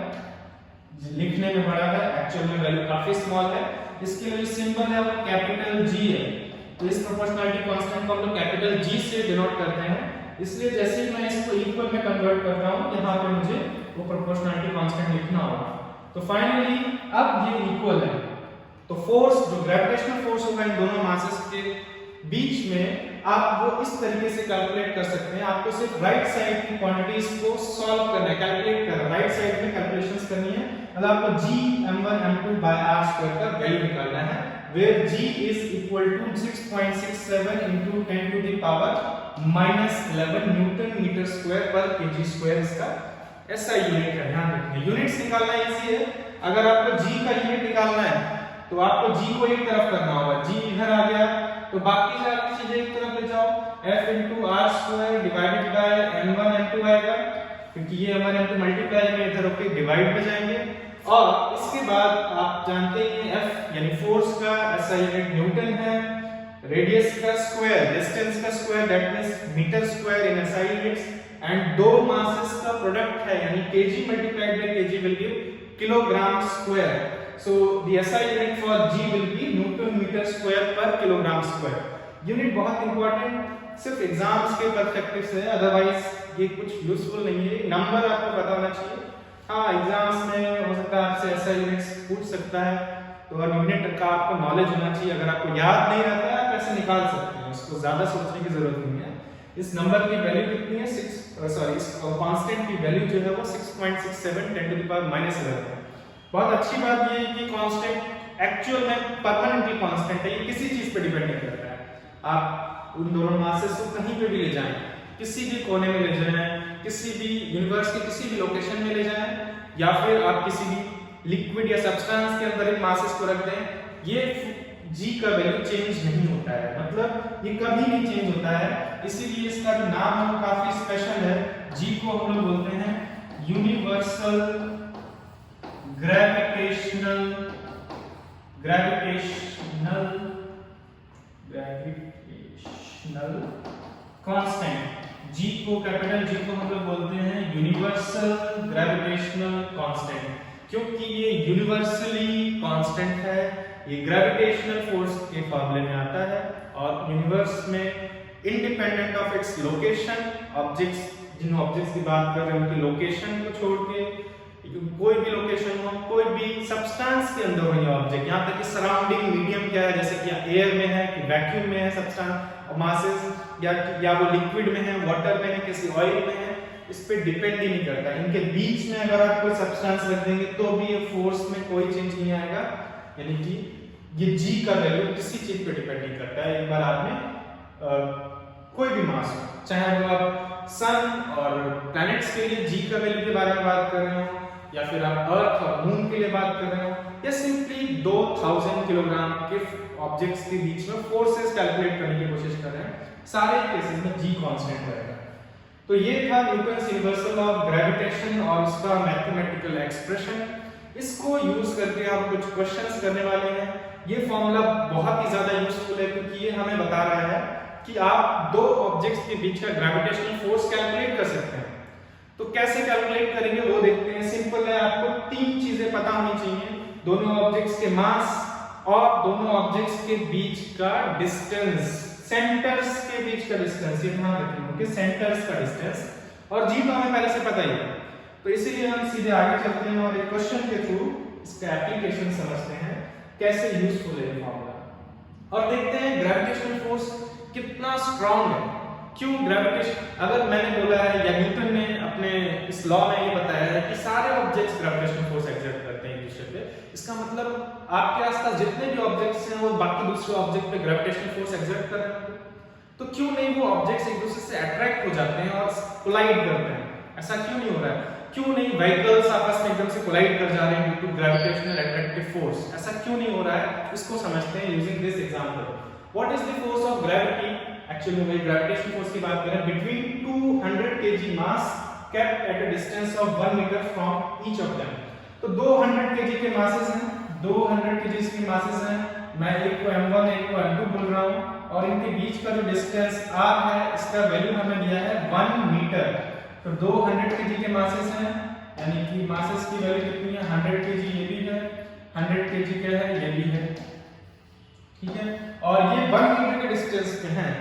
लिखने में बड़ा है, एक्चुअल में वैल्यू काफी स्मॉल है। इसके लिए सिंबल है वो कैपिटल G है। तो इस प्रोपोर्शनैलिटी कांस्टेंट को हम लोग कैपिटल G से डिनोट करते हैं। इसलिए जैसे ही मैं इसको इक्वल में कन्वर्ट करता हूं यहाँ पे मुझे वो प्रोपोर्शनैलिटी कांस्टेंट लिखना होगा। तो फाइनली अब ये इक्वल है। तो फोर्स जो ग्रेविटेशनल फोर्स होगा इन दोनों मासेस के बीच में आप वो इस तरीके से कैलकुलेट कर सकते हैं। आपको सिर्फ राइट साइड की क्वांटिटीज को सॉल्व करना है, कैलकुलेट करना है, राइट साइड में कैलकुलेशंस करनी है। मतलब आपको g m1 m2 by r² का वैल्यू निकालना है, where g is equal to 6.67 into 10 to the power -11 newton metre square पर kg²। इसका ऐसा यूनिट है, ध्यान रखिए। यूनिट्स निकालना इजी है। अगर आपको g का यूनिट निकालना है तो आपको g को एक तरफ करना होगा, g इधर आ गया तो बाकी सारी चीजें एक तरफ ले जाओ, f into r² divided by m1 m2 आएगा, क्योंकि ये m1 m2 मल्टीप्लाई में इधर होके डिवाइड में जाएंगे। और इसके बाद आप जानते हैं f यानी फोर्स का ऐसा यूनिट न्यूटन है, रेडियस का स्क्वायर, डिस्टेंस का square that means metre square in SI units, and दो मासेस का प्रोडक्ट है, यानी kg multiplied by kg will give kilogram square. So the SI unit for g will be newton metre square पर kilogram square. Unit बहुत important सिर्फ exams के perspective से, otherwise ये कुछ यूजफुल नहीं है. नंबर आपको पता होना चाहिए. हाँ, एग्जाम्स में हो सकता है आपसे SI यूनिट्स पूछ सकता है, तो यूनिट का आपको नॉलेज होना चाहिए. अगर आपको याद नहीं रहता है आप ऐसे निकाल सकते हैं, उसको ज्यादा सोचने की जरूरत नहीं है. इस नंबर की वैल्यू कितनी है? इस कांस्टेंट की वैल्यू जो है वो 6.67 10 टू द पावर -11 है. बहुत अच्छी बात ये है कि कांस्टेंट एक्चुअल में परमानेंटली कांस्टेंट है, ये किसी चीज पे डिपेंड नहीं करता है. आप उन दोनों मासेस को कहीं पे भी ले जाएं, किसी भी कोने में ले जाएं, किसी भी यूनिवर्स के किसी भी लोकेशन में ले जाएं, या फिर आप किसी भी लिक्विड या सब्सटेंस के अंदर इन मासेस को रख दें, ये g का वैल्यू चेंज नहीं होता है. मतलब ये कभी नहीं चेंज होता है. इसीलिए इसका जो नाम है वो काफी स्पेशल है. g को हम लोग बोलते हैं यूनिवर्सल ग्रेविटेशनल कांस्टेंट. g को, कैपिटल G को हम लोग बोलते हैं यूनिवर्सल ग्रेविटेशनल कांस्टेंट, क्योंकि ये यूनिवर्सली कांस्टेंट है. ये ग्रेविटेशनल फोर्स के फॉर्मूले में आता है और यूनिवर्स में independent of its location, objects, जिन ऑब्जेक्ट्स की बात कर रहे हैं उनकी लोकेशन को छोड़ के, कोई भी लोकेशन हो, कोई भी सब्सटेंस के अंदर हो ये ऑब्जेक्ट, यहाँ तक कि सराउंडिंग मीडियम क्या है, जैसे कि एयर में है कि वैक्यूम में है सब्सटेंस मासेस, या वो लिक्विड में है, वाटर में है, किसी ऑयल में है, इस पे डिपेंड ही नहीं करता. इनके बीच में अगर आप कोई सब्सटेंस रख देंगे तो भी ये फोर्स में कोई चेंज नहीं आएगा. यानी कि ये g का वैल्यू किसी चीज पे डिपेंड नहीं करता है. एक बार आपने कोई भी मास हो, चाहे वो आप सन और प्लैनेट्स के लिए g का वैल्यू के बारे में बात कर रहे हो, या फिर आप अर्थ और मून के लिए बात कर रहे हो, या सिंपली 2000 किलोग्राम के ऑब्जेक्ट्स के बीच में फोर्सेस कैलकुलेट करने की कोशिश कर रहे हैं, सारे केसेस में g कांस्टेंट रहेगा. तो ये था न्यूटन्स यूनिवर्सल ऑफ ग्रेविटेशन और उसका मैथमेटिकल एक्सप्रेशन. इसको यूज करके हम कुछ क्वेश्चंस करने वाले हैं. ये फॉर्मूला बहुत ही ज्यादा यूजफुल है, क्योंकि ये हमें बता रहा है कि आप दो ऑब्जेक्ट्स के बीच का ग्रेविटेशनल फोर्स कैलकुलेट कर सकते हैं. तो कैसे कैलकुलेट करेंगे वो देखते हैं. सिंपल है, आपको तीन चीजें पता होनी चाहिए. दोनों ऑब्जेक्ट्स के मास और दोनों ऑब्जेक्ट्स के बीच का डिस्टेंस, सेंटर्स के बीच का डिस्टेंस, ये ध्यान रखिए कि सेंटर्स का डिस्टेंस, और जी तो हमें पहले से पता ही है. तो इसीलिए हम सीधे आगे चलते हैं और एक क्वेश्चन के थ्रू इसका एप्लीकेशन समझते हैं, कैसे यूजफुल है ये फॉर्मूला, और देखते हैं ग्रेविटेशनल फोर्स कितना स्ट्रांग है. क्यों ग्रेविटेशन, अगर मैंने बोला है या न्यूटन ने अपने इस लॉ में ये बताया है कि सारे ऑब्जेक्ट्स ग्रेविटेशनल फोर्स एक्सर्ट करते हैं एक दूसरे पे, इसका मतलब आपके आसपास जितने भी ऑब्जेक्ट्स हैं वो बाकी दूसरे ऑब्जेक्ट पे ग्रेविटेशनल फोर्स एक्सर्ट कर रहे हैं. तो क्यों नहीं वो ऑब्जेक्ट्स एक दूसरे से अट्रैक्ट हो जाते हैं और कोलाइड करते हैं? ऐसा क्यों नहीं हो रहा है? क्यों नहीं व्हीकल्स आपस में एकदम से कोलाइड कर जा रहे हैं due to gravitational attractive force? ऐसा क्यों नहीं हो रहा है? इसको समझते हैं using this example. What is the force of gravity? Actually में ग्रेविटेशनल फोर्स की बात करें, between 200 kg mass kept at a distance of 1 metre from each of them. तो 200 kg के मासेस हैं, 200 kg के मासेस हैं. मैं एक को m1 एक को m2 बोल रहा हूं, और इनके बीच का जो डिस्टेंस r है इसका वैल्यू हमें दिया है 1 मीटर. तो 200 kg के मासेस हैं, यानी कि मासेस की वैल्यू कितनी है? 100 kg ये भी है, 100 kg क्या है? ये भी है. ठीक है, और ये 1 मीटर के डिस्टेंस पे हैं.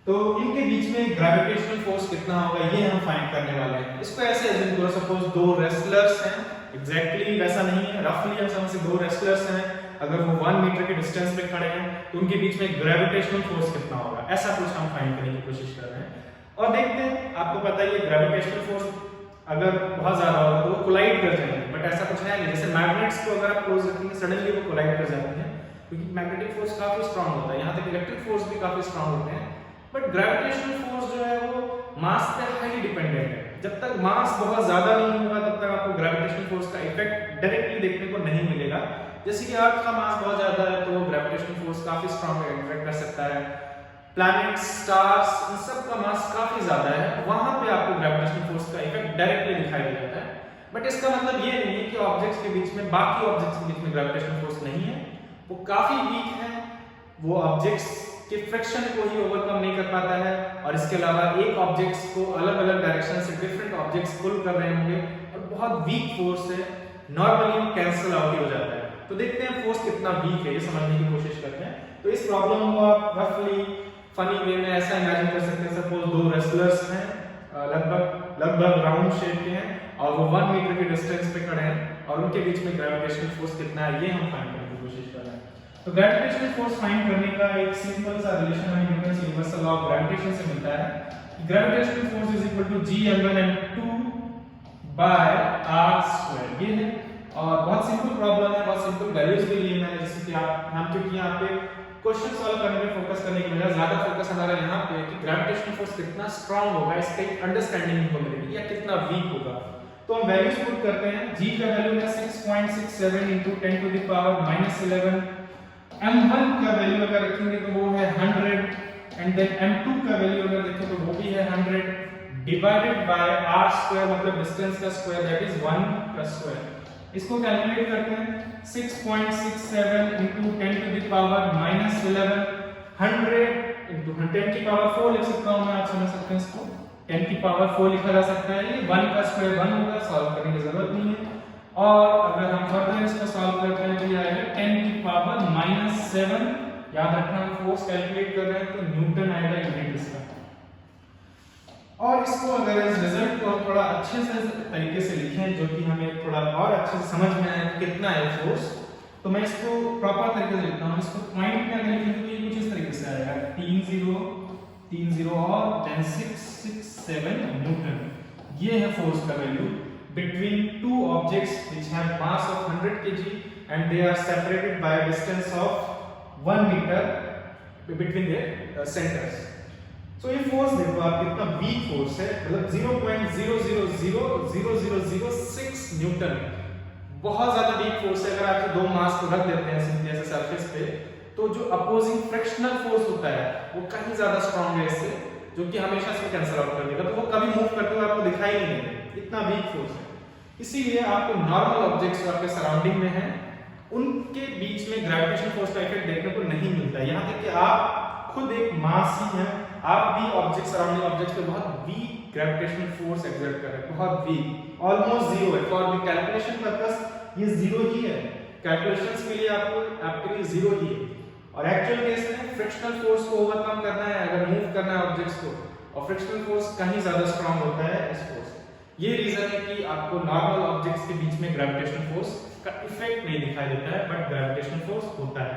तो इनके बीच में ग्रेविटेशनल फोर्स कितना होगा ये हम फाइंड करने वाले हैं. इसको ऐसे अज्यूम करो, सपोज दो रेसलर्स हैं, एग्जैक्टली वैसा नहीं है, रफली हम समझ दो रेसलर्स हैं, अगर वो 1 मीटर के डिस्टेंस पे खड़े हैं तो उनके बीच में ग्रेविटेशनल फोर्स कितना होगा, ऐसा कुछ हम फाइंड करने की कोशिश कर रहे हैं. और देखते हैं, आपको पता ही है ग्रेविटेशनल फोर्स अगर बहुत ज्यादा होगा तो वो कोलाइड कर जाएंगे, बट ऐसा कुछ है नहीं. जैसे मैग्नेट्स को अगर आप क्लोज रखेंगे सडनली वो कोलाइड कर जाते हैं, क्योंकि मैग्नेटिक फोर्स काफी स्ट्रांग होता है. यहाँ तक इलेक्ट्रिक फोर्स भी काफी स्ट्रांग होते हैं, बट ग्रेविटेशनल फोर्स जो है वो मास पे हाईली डिपेंडेंट है. जब तक मास बहुत ज्यादा नहीं होगा तब तक आपको ग्रेविटेशनल फोर्स का इफेक्ट डायरेक्टली देखने को नहीं मिलेगा. जैसे कि अर्थ का मास बहुत ज्यादा है तो ग्रेविटेशनल फोर्स काफी स्ट्रांग इंटरेक्ट कर सकता है. प्लैनेट्स, स्टार्स, इन सब का मास काफी ज्यादा है, वहां पे आपको ग्रेविटेशनल फोर्स का इफेक्ट डायरेक्टली दिखाई देता है. बट इसका मतलब ये नहीं है कि ऑब्जेक्ट्स के बीच में, बाकी ऑब्जेक्ट्स के बीच में ग्रेविटेशनल फोर्स नहीं है, वो काफी वीक है. वो ऑब्जेक्ट्स कि फ्रिक्शन को ही ओवरकम नहीं कर पाता है और इसके अलावा एक ऑब्जेक्ट्स को अलग अलग डायरेक्शन से डिफरेंट ऑब्जेक्ट्स पुल कर रहे होंगे और बहुत वीक फोर्स है, नॉर्मली कैंसिल आउट हो जाता है। तो देखते हैं फोर्स कितना वीक है, ये समझने की कोशिश करते हैं। तो इस प्रॉब्लम को आप रफली फनी वे में ऐसा इमेजिन कर सकते हैं, सपोज दो रेसलर्स हैं, लगभग राउंड शेप के हैं और वो 1 मीटर के डिस्टेंस पे खड़े हैं और उनके बीच में ग्रेविटेशनल फोर्स कितना है ये हम फाइंड करने की कोशिश कर रहे हैं। तो ग्रेविटेशनल फोर्स फाइंड करने का एक सिंपल सा रिलेशन हमें Newton's universal law of gravitation से मिलता है। Gravitational force is equal to G(m1m2) by r²। ये है और बहुत सिंपल प्रॉब्लम है, बहुत सिंपल वैल्यूज भी लिए मैंने, जैसे कि हम क्योंकि यहाँ पे क्वेश्चन सॉल्व करने में फोकस करने की बजाय ज्यादा फोकस हमारा यहाँ पे है कि ग्रेविटेशनल फोर्स कितना स्ट्रांग होगा, इसका एक अंडरस्टैंडिंग हमको मिलेगी, या कितना वीक होगा। तो हम वैल्यूज पुट करते हैं। G का वैल्यू है 6.67 × 10⁻⁻11। m1 का वैल्यू अगर रखेंगे तो वो है 100 एंड देन m2 का वैल्यू अगर देखें तो वो भी है 100 डिवाइडेड बाय r² मतलब डिस्टेंस का स्क्वायर, दैट इज 1 का स्क्वायर। इसको कैलकुलेट करते हैं। 6.67 × 10⁻⁻11 100 × 10⁴ लिख सकता हूं मैं, आप समझ सकते हैं इसको 10⁴ लिखा जा सकता है। ये 1 का स्क्वायर 1 होगा, सॉल्व करने की जरूरत नहीं है। और अगर हम फर्दर इसको सॉल्व करते हैं तो ये आएगा 10⁻⁻7। याद रखना हम फोर्स कैलकुलेट कर रहे हैं तो न्यूटन आएगा यूनिट इसका। और इसको अगर इस रिजल्ट को हम थोड़ा अच्छे से तरीके से लिखें जो कि हमें थोड़ा और अच्छे से समझ में आए कितना है फोर्स, तो मैं इसको प्रॉपर तरीके से लिखता हूं। इसको पॉइंट में अगर लिखेंगे तो ये कुछ इस तरीके से आएगा 30 और देन 667 न्यूटन। ये है फोर्स का value between two objects which have mass of 100 kg and they are separated by a distance of 1 meter between their centers. So ये फोर्स देखो आप कितना वीक फोर्स है, मतलब 0.000006 न्यूटन, बहुत ज्यादा वीक फोर्स है। अगर आप दो मास को रख देते हैं सीधे ऐसे सरफेस पे तो जो अपोजिंग फ्रिक्शनल फोर्स होता है वो कहीं ज्यादा स्ट्रांग है इससे, जो कि हमेशा इसको कैंसिल आउट कर देगा, तो वो कभी मूव करते हुए आपको दिखाई नहीं देगा, इतना वीक फोर्स है। इसीलिए आपको नॉर्मल ऑब्जेक्ट्स जो आपके सराउंडिंग में हैं उनके बीच में ग्रेविटेशन फोर्स का इफेक्ट देखने को नहीं मिलता है। यहाँ तक कि आप खुद एक मास ही हैं, आप भी ऑब्जेक्ट सराउंडिंग ऑब्जेक्ट्स पे बहुत वीक ग्रेविटेशनल फोर्स एक्सर्ट कर रहे हैं, बहुत वीक, ऑलमोस्ट जीरो है। फॉर द कैलकुलेशन पर्पस ये जीरो ही है, कैलकुलेशंस के लिए आपके लिए जीरो ही है। और एक्चुअल केस में फ्रिक्शनल फोर्स को ओवरकम करना है, अगर मूव करना है ऑब्जेक्ट्स को, और फ्रिक्शनल फोर्स कहीं ज्यादा स्ट्रांग होता है इस फोर्स। ये रीजन है कि आपको नॉर्मल ऑब्जेक्ट्स के बीच में ग्रेविटेशनल फोर्स का इफेक्ट नहीं दिखाई देता है, बट ग्रेविटेशनल फोर्स होता है।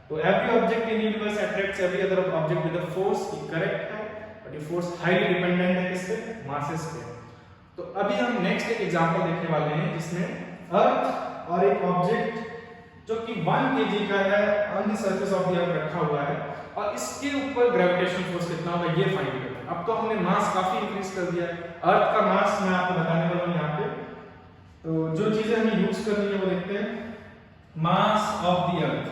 तो every object in universe attracts every other object with a force, ये करेक्ट है, बट ये फोर्स हाईली डिपेंडेंट है किस पे, मासेस पे। तो अभी हम नेक्स्ट एक एग्जांपल देखने वाले हैं जिसमें अर्थ और एक ऑब्जेक्ट जो कि 1 kg का है on the surface of the earth रखा हुआ है और इसके ऊपर ग्रेविटेशनल फोर्स कितना होगा ये फाइंड करना है। अब तो हमने मास काफी इंक्रीज कर दिया है, अर्थ का मास मैं आपको बताने वाला हूं यहाँ पे। तो जो चीजें हमें यूज करनी है वो देखते हैं। Mass of the earth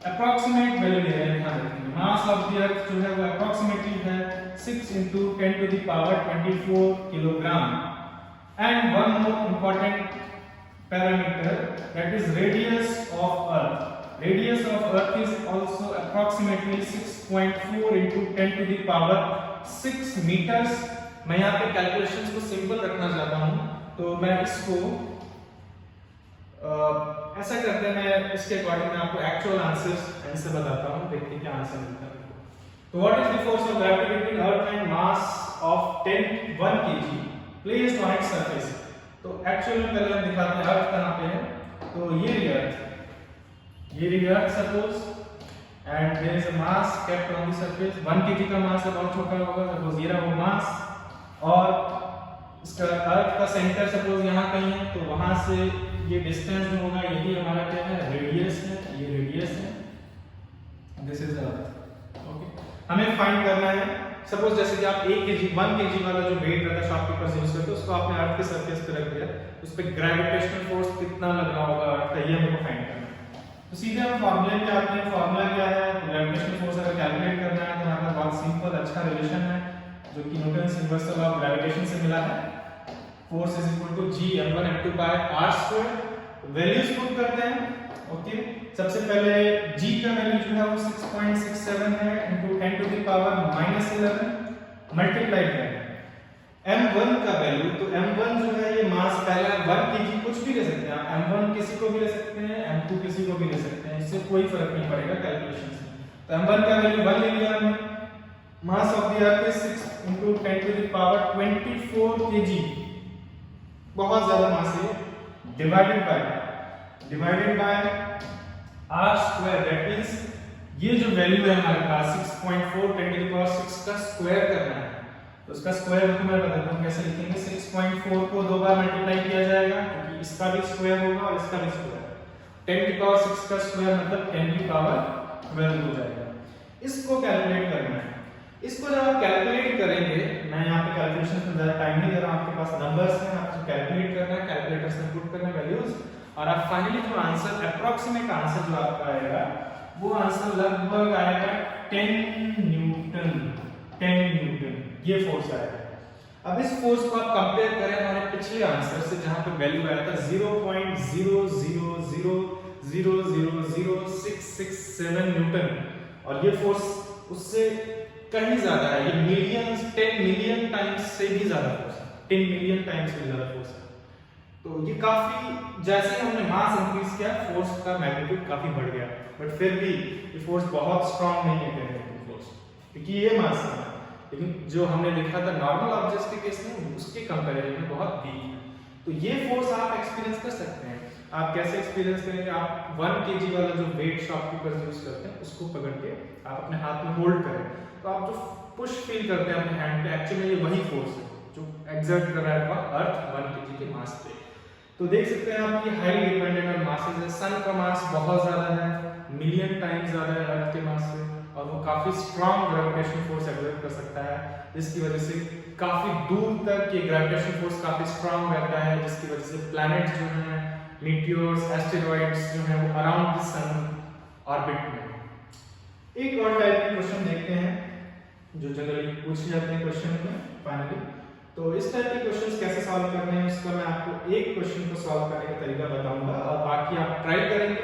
approximate value ले रहे हैं, ध्यान रखिए। मास ऑफ द अर्थ जो है वो अप्रॉक्सीमेटली है 6 × 10⁻24 kilogram. And one more important parameter, that is radius of earth. Radius of earth is also approximately 6.4 × 10⁻6 meters। मैं यहाँ पे कैलकुलेशंस को सिंपल रखना चाहता हूँ, तो मैं इसको ऐसा करते हैं, मैं इसके अकॉर्डिंग मैं आपको एक्चुअल आंसर्स आंसर बताता हूँ, देखते हैं क्या आंसर मिलता है। तो what is the force of gravity between earth and mass of 1 kg placed on its surface. तो एक्चुअल में पहले हम दिखाते हैं अर्थ कहां पे है। तो ये earth suppose and there is a mass kept on the surface. 1 kg का मास है, बहुत छोटा होगा, सपोज ये रहा वो मास, और इसका अर्थ का सेंटर सपोज यहां कहीं है, तो वहां से ये डिस्टेंस जो होगा यही हमारा क्या है, रेडियस है, ये रेडियस है, दिस इज अर्थ। ओके, हमें फाइंड करना है सपोज जैसे कि आप 1 kg वाला जो वेट रहता है शॉपकीपर्स यूज करते हैं, उसको आपने अर्थ के सरफेस पे रख दिया, उस पे ग्रेविटेशनल फोर्स कितना लग रहा होगा अर्थ का, ये हमको फाइंड करना है। तो सीधे हम फार्मूले पे आते हैं। फार्मूला क्या है, ग्रेविटेशनल फोर्स अगर कैलकुलेट करना है तो हमारे पास बहुत सिंपल अच्छा रिलेशन है जो कि Newton's universal law of gravitation से मिला है। Force is equal to G m1m2 by r²। Values put करते हैं, ओके। सबसे पहले g का वैल्यू जो है वो 6.67 है into 10 to the power -11 multiply करें m1 का वैल्यू। तो m1 जो है ये मास पहला 1 kg, कुछ भी ले सकते हैं आप, m1 किसी को भी ले सकते हैं, m2 किसी को भी ले सकते हैं, इससे कोई फर्क नहीं पड़ेगा कैलकुलेशन से। तो m1 का वैल्यू 1 ले लिया हमने। Mass of the earth is 6 into 10 to the power 24 kg, बहुत ज्यादा मास है। Divided by r square, that means ये जो वैल्यू है हमारे पास 6.4 10 to the power 6 का स्क्वायर करना है। तो उसका स्क्वायर रूट में बताता हूं कैसे लिखेंगे। 6.4 को दो बार मल्टीप्लाई किया जाएगा क्योंकि इसका भी स्क्वायर होगा और इसका भी स्क्वायर। 10 की पावर 6 का स्क्वायर मतलब 10 की पावर 12 हो जाएगा। इसको कैलकुलेट करना है। इसको जब आप कैलकुलेट करेंगे, मैं यहाँ पे कैलकुलेशन में ज्यादा टाइम नहीं दे रहा हूं, आपके पास नंबर्स हैं, आपको कैलकुलेट करना है, कैलकुलेटर से पुट करना है वैल्यूज, और आप फाइनली जो आंसर अप्रोक्सीमेट आंसर जो आपका आएगा वो आंसर लगभग आएगा 10 न्यूटन ये फोर्स आएगा। अब इस फोर्स को आप कंपेयर करें हमारे पिछले आंसर से जहां पे वैल्यू आया था 0.0000667 न्यूटन, और ये फोर्स उससे कहीं ज्यादा है, ये मिलियंस 10 मिलियन टाइम्स से भी ज्यादा फोर्स है, 10 मिलियन टाइम्स से ज्यादा फोर्स है। तो ये काफी, जैसे ही हमने मास इंक्रीज किया फोर्स का मैग्नीट्यूड काफी बढ़ गया, बट फिर भी ये फोर्स बहुत स्ट्रांग नहीं है कैलकुलेटिंग फोर्स, क्योंकि ये मास है। लेकिन जो हमने लिखा था नॉर्मल ऑब्जेक्ट्स के केस में उसके कंपैरिजन में बहुत वीक है। तो ये फोर्स आप एक्सपीरियंस कर सकते हैं। आप कैसे एक्सपीरियंस करेंगे? आप 1 kg वाला जो वेट शॉपकीपर्स यूज करते हैं उसको पकड़ के आप अपने हाथ में होल्ड करें, तो आप जो पुश फील करते हैं अपने हैंड पे, एक्चुअली ये वही फोर्स है जो एक्सर्ट कर रहा है अर्थ 1 kg के मास पे। तो देख सकते हैं आप ये हाईली डिपेंडेंट ऑन मासेस है। सन का मास बहुत ज्यादा है, मिलियन टाइम्स ज्यादा है अर्थ के मास से, और वो काफी स्ट्रांग ग्रेविटेशन फोर्स एक्सर्ट कर सकता है, जिसकी वजह से काफी दूर तक ये ग्रेविटेशन फोर्स काफी स्ट्रांग रहता है, जिसकी वजह से प्लैनेट्स जो हैं, मीटियोर्स, एस्टेरॉइड्स जो हैं वो अराउंड द सन ऑर्बिट में। एक और टाइप के क्वेश्चन देखते हैं जो जनरली पूछे जाते हैं क्वेश्चन में फाइनली। तो इस टाइप के क्वेश्चंस कैसे सॉल्व करने हैं उसका मैं आपको एक क्वेश्चन को सॉल्व करने का तरीका बताऊंगा, और बाकी आप ट्राई करेंगे।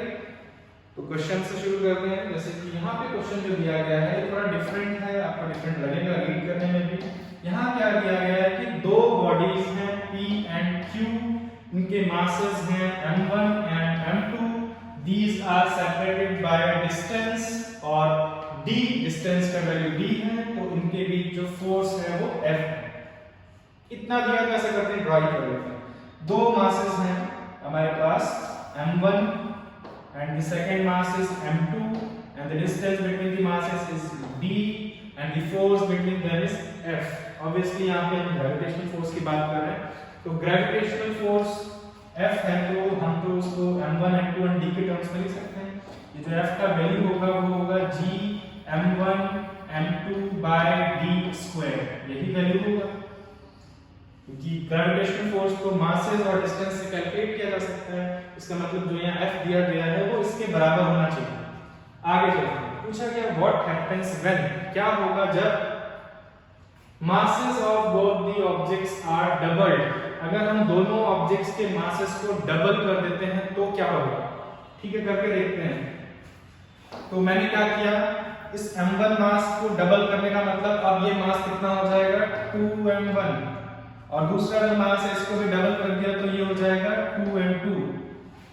तो क्वेश्चन से शुरू करते हैं। जैसे कि यहाँ पे क्वेश्चन जो दिया गया है ये थोड़ा डिफरेंट है, आपको डिफरेंट लगेगा रीड करने में भी। यहाँ क्या दिया गया है कि दो बॉडीज हैं P एंड Q, इनके मासेस हैं m1 and m2, these are separated by a distance, और d डिस्टेंस का वैल्यू d है, तो इनके बीच जो फोर्स है वो F है। इतना दिया, कैसे करते हैं ड्रॉ कर लेते हैं। दो मासेस हैं हमारे पास m1 and the second mass is m2 and the distance between the masses is d and the force between them is F। obviously यहाँ पे हम ग्रेविटेशनल फोर्स की बात कर रहे हैं, तो ग्रेविटेशनल फोर्स F है, तो हम तो उसको m1 m2 and d के टर्म्स में लिख सकते हैं। ये जो F का वैल्यू होगा वो होगा g m1 m2 by d square, यही वैल्यू होगा, क्योंकि ग्रेविटेशनल फोर्स को मासेस और डिस्टेंस से कैलकुलेट किया जा सकता है। इसका मतलब जो यहाँ F दिया गया है वो इसके बराबर होना चाहिए। आगे चलते हैं। पूछा गया व्हाट हैपेंस व्हेन, क्या होगा जब masses of both the objects are doubled, अगर हम दोनों ऑब्जेक्ट्स के मासेस को डबल कर देते हैं तो क्या होगा। ठीक है, करके देखते हैं। तो मैंने क्या किया, इस m1 मास को डबल करने का मतलब अब ये मास कितना हो जाएगा 2m1, और दूसरा जो मास है इसको भी डबल कर दिया तो ये हो जाएगा 2m2।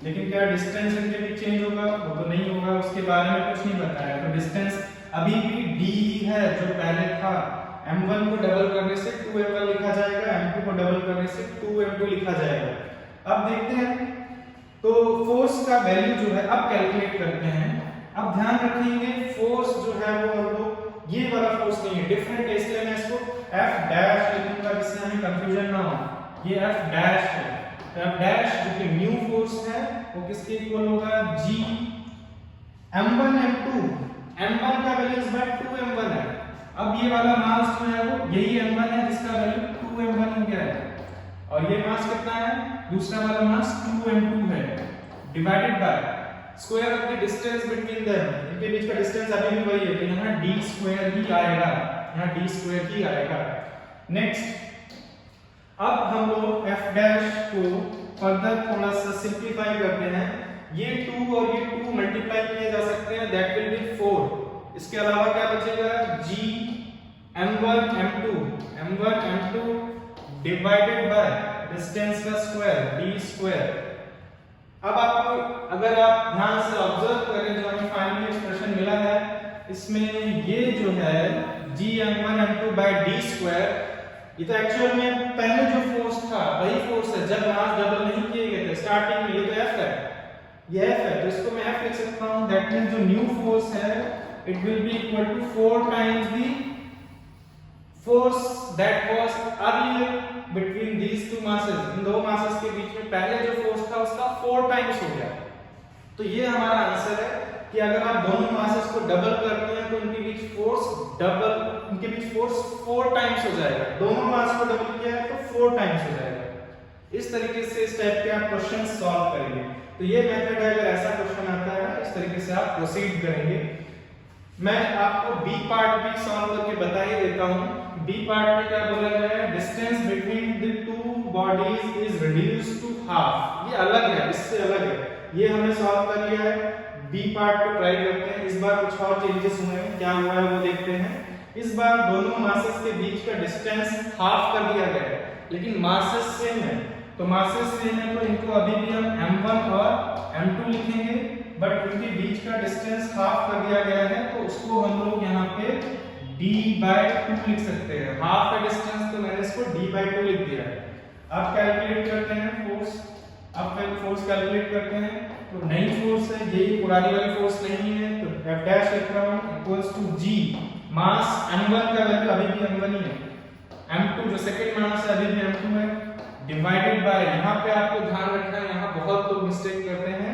लेकिन क्या डिस्टेंस इनके बीच चेंज होगा? वो तो नहीं होगा, उसके बारे में कुछ नहीं बताया। तो डिस्टेंस अभी भी d है जो पहले था। m1 को डबल करने से 2m1 लिखा जाएगा, m2 को डबल करने से 2m2 लिखा जाएगा। अब देखते हैं, तो फोर्स का वैल्यू जो है अब कैलकुलेट करते हैं। अब ध्यान रखिए फोर्स जो है वो ये वाला फोर्स नहीं है, डिफरेंट है, इसलिए मैं इसको F डैश लिखूंगा जिससे हमें कंफ्यूजन ना हो। ये F डैश है, तो F डैश जो कि न्यू फोर्स है वो किसके इक्वल होगा, G m1 m2, m1 का वैल्यू इस बार 2m1 है। अब ये वाला मास जो है वो यही m1 है जिसका वैल्यू 2m1 हो गया है, और ये मास कितना है, दूसरा वाला मास 2m2 है, divided by square of the distance between them, इनके बीच का डिस्टेंस अभी भी वही है, तो यहाँ d स्क्वायर ही आएगा, यहाँ d स्क्वायर ही आएगा। नेक्स्ट, अब हम लोग f डैश को फर्दर थोड़ा सा सिंपलीफाई करते हैं। ये 2 और ये 2 मल्टीप्लाई किए जा सकते हैं, दैट विल बी 4। इसके अलावा क्या बचेगा, g m1 m2 divided by distance का स्क्वायर d स्क्वायर। अब आपको अगर आप ध्यान से ऑब्जर्व करें जो हमें फाइनली एक्सप्रेशन मिला है, इसमें ये जो है gm1 m2 by d square, ये तो एक्चुअल में पहले जो फोर्स था वही फोर्स है जब मास डबल नहीं किए गए थे स्टार्टिंग में। ये तो f है, ये f है, तो इसको मैं f लिख सकता हूं। दैट मींस जो न्यू फोर्स है it will be equal to 4 times the force that was earlier between these two masses. इन दो मासेस के बीच में पहले जो फोर्स था उसका 4 टाइम्स हो गया। तो ये हमारा आंसर है कि अगर आप दोनों मासेस को डबल करते हैं तो उनके बीच फोर्स 4 टाइम्स हो जाएगा। दोनों मास को डबल किया है तो 4 टाइम्स हो जाएगा। इस तरीके से इस टाइप के आप क्वेश्चन सॉल्व करेंगे। तो ये मेथड है, अगर ऐसा क्वेश्चन आता है इस तरीके से आप प्रोसीड करेंगे। मैं आपको बी पार्ट भी सॉल्व करके बता ही देता हूं। बी पार्ट में क्या बोला गया है, distance between the two bodies is reduced to half. ये अलग है, इससे अलग है, ये हमने सॉल्व कर लिया है। बी पार्ट को ट्राई करते हैं। इस बार कुछ और चेंजेस हुए हैं, क्या हुआ है वो देखते हैं। इस बार दोनों मासेस के बीच का डिस्टेंस हाफ कर दिया गया है, लेकिन मासेस सेम है। तो मासेस सेम है तो इनको अभी भी हम m1 और m2 लिखेंगे, बट उनके बीच का डिस्टेंस हाफ कर दिया गया है, तो उसको हम लोग यहाँ पे d/2 लिख सकते हैं। हाफ का डिस्टेंस तो मैंने इसको d/2 लिख दिया है। अब कैलकुलेट करते हैं फोर्स। अब फोर्स कैलकुलेट करते हैं तो नई फोर्स है, यही पुरानी वाली फोर्स नहीं है, तो F डैश लिख रहा हूं equals to g। Mass m1 का वैल्यू अभी भी m1 ही है, m2 जो सेकंड मास है अभी भी m2 है, डिवाइडेड बाय, यहां पे आपको ध्यान रखना है, यहां बहुत लोग मिस्टेक करते हैं,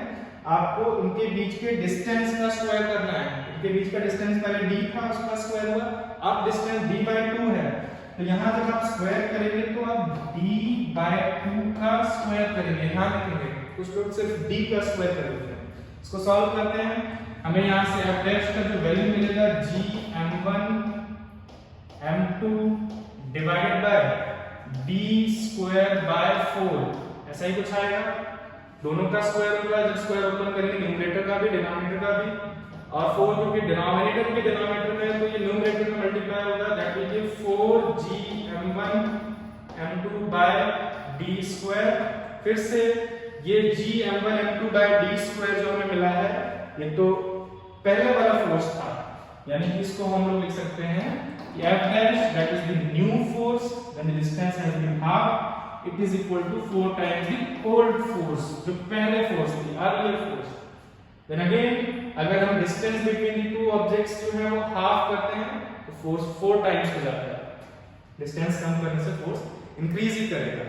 आपको उनके बीच के डिस्टेंस का स्क्वायर करना है। इनके बीच का डिस्टेंस पहले d था, उसका स्क्वायर हुआ, अब डिस्टेंस d/2 है, तो यहां जब आप स्क्वायर करेंगे तो आप d/2 का स्क्वायर करेंगे, ध्यान रखेंगे। कुछ लोग सिर्फ d का स्क्वायर करेंगे। इसको सॉल्व करते हैं, हमें यहां से f डैश का जो वैल्यू मिलेगा gm1 m2 divided by d²/4, ऐसा ही कुछ आएगा। दोनों का स्क्वायर होगा, जब स्क्वायर ओपन करेंगे न्यूमरेटर का भी डिनोमिनेटर का भी, और 4 क्योंकि डिनोमिनेटर भी डिनोमिनेटर में है तो ये न्यूमरेटर में मल्टीप्लाई होगा, that will be 4gm1 m2 d²। फिर से ये gm1 m2 d² जो हमें मिला है, ये तो पहले वाला फोर्स था, यानी कि इसको हम लोग लिख सकते हैं कि f dash that is the new force when the distance has been half it is equal to 4 times the old force, जो पहले फोर्स थी, earlier force। then again अगर हम distance between the two objects जो है वो half करते हैं तो फोर्स 4 टाइम्स हो जाता है। डिस्टेंस कम करने से फोर्स इंक्रीज ही करेगा।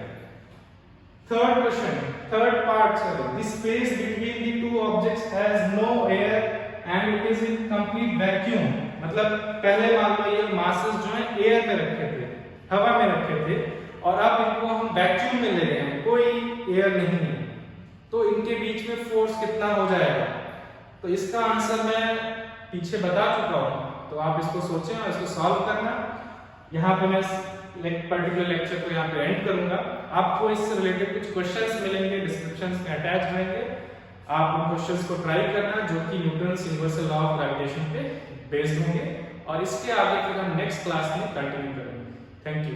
Third question, third part, the space between the two objects has no air and it is in complete vacuum. मतलब पहले मान लो ये मासेस जो है एयर में रखे थे, हवा में रखे थे, और अब इनको हम वैक्यूम में ले रहे हैं, कोई एयर नहीं है, तो इनके बीच में फोर्स कितना हो जाएगा। तो इसका आंसर मैं पीछे बता चुका हूं, तो आप इसको सोचें और इसको सॉल्व करना। यहाँ पे मैं पर्टिकुलर लेक्चर को यहाँ पे एंड करूंगा। आपको इससे रिलेटेड कुछ क्वेश्चंस मिलेंगे, डिस्क्रिप्शन में अटैच रहेंगे, आप उन क्वेश्चंस को ट्राई करना जो कि Newton's universal law of gravitation पे बेस्ड होंगे, और इसके आगे फिर हम नेक्स्ट क्लास में कंटिन्यू करेंगे। Thank you.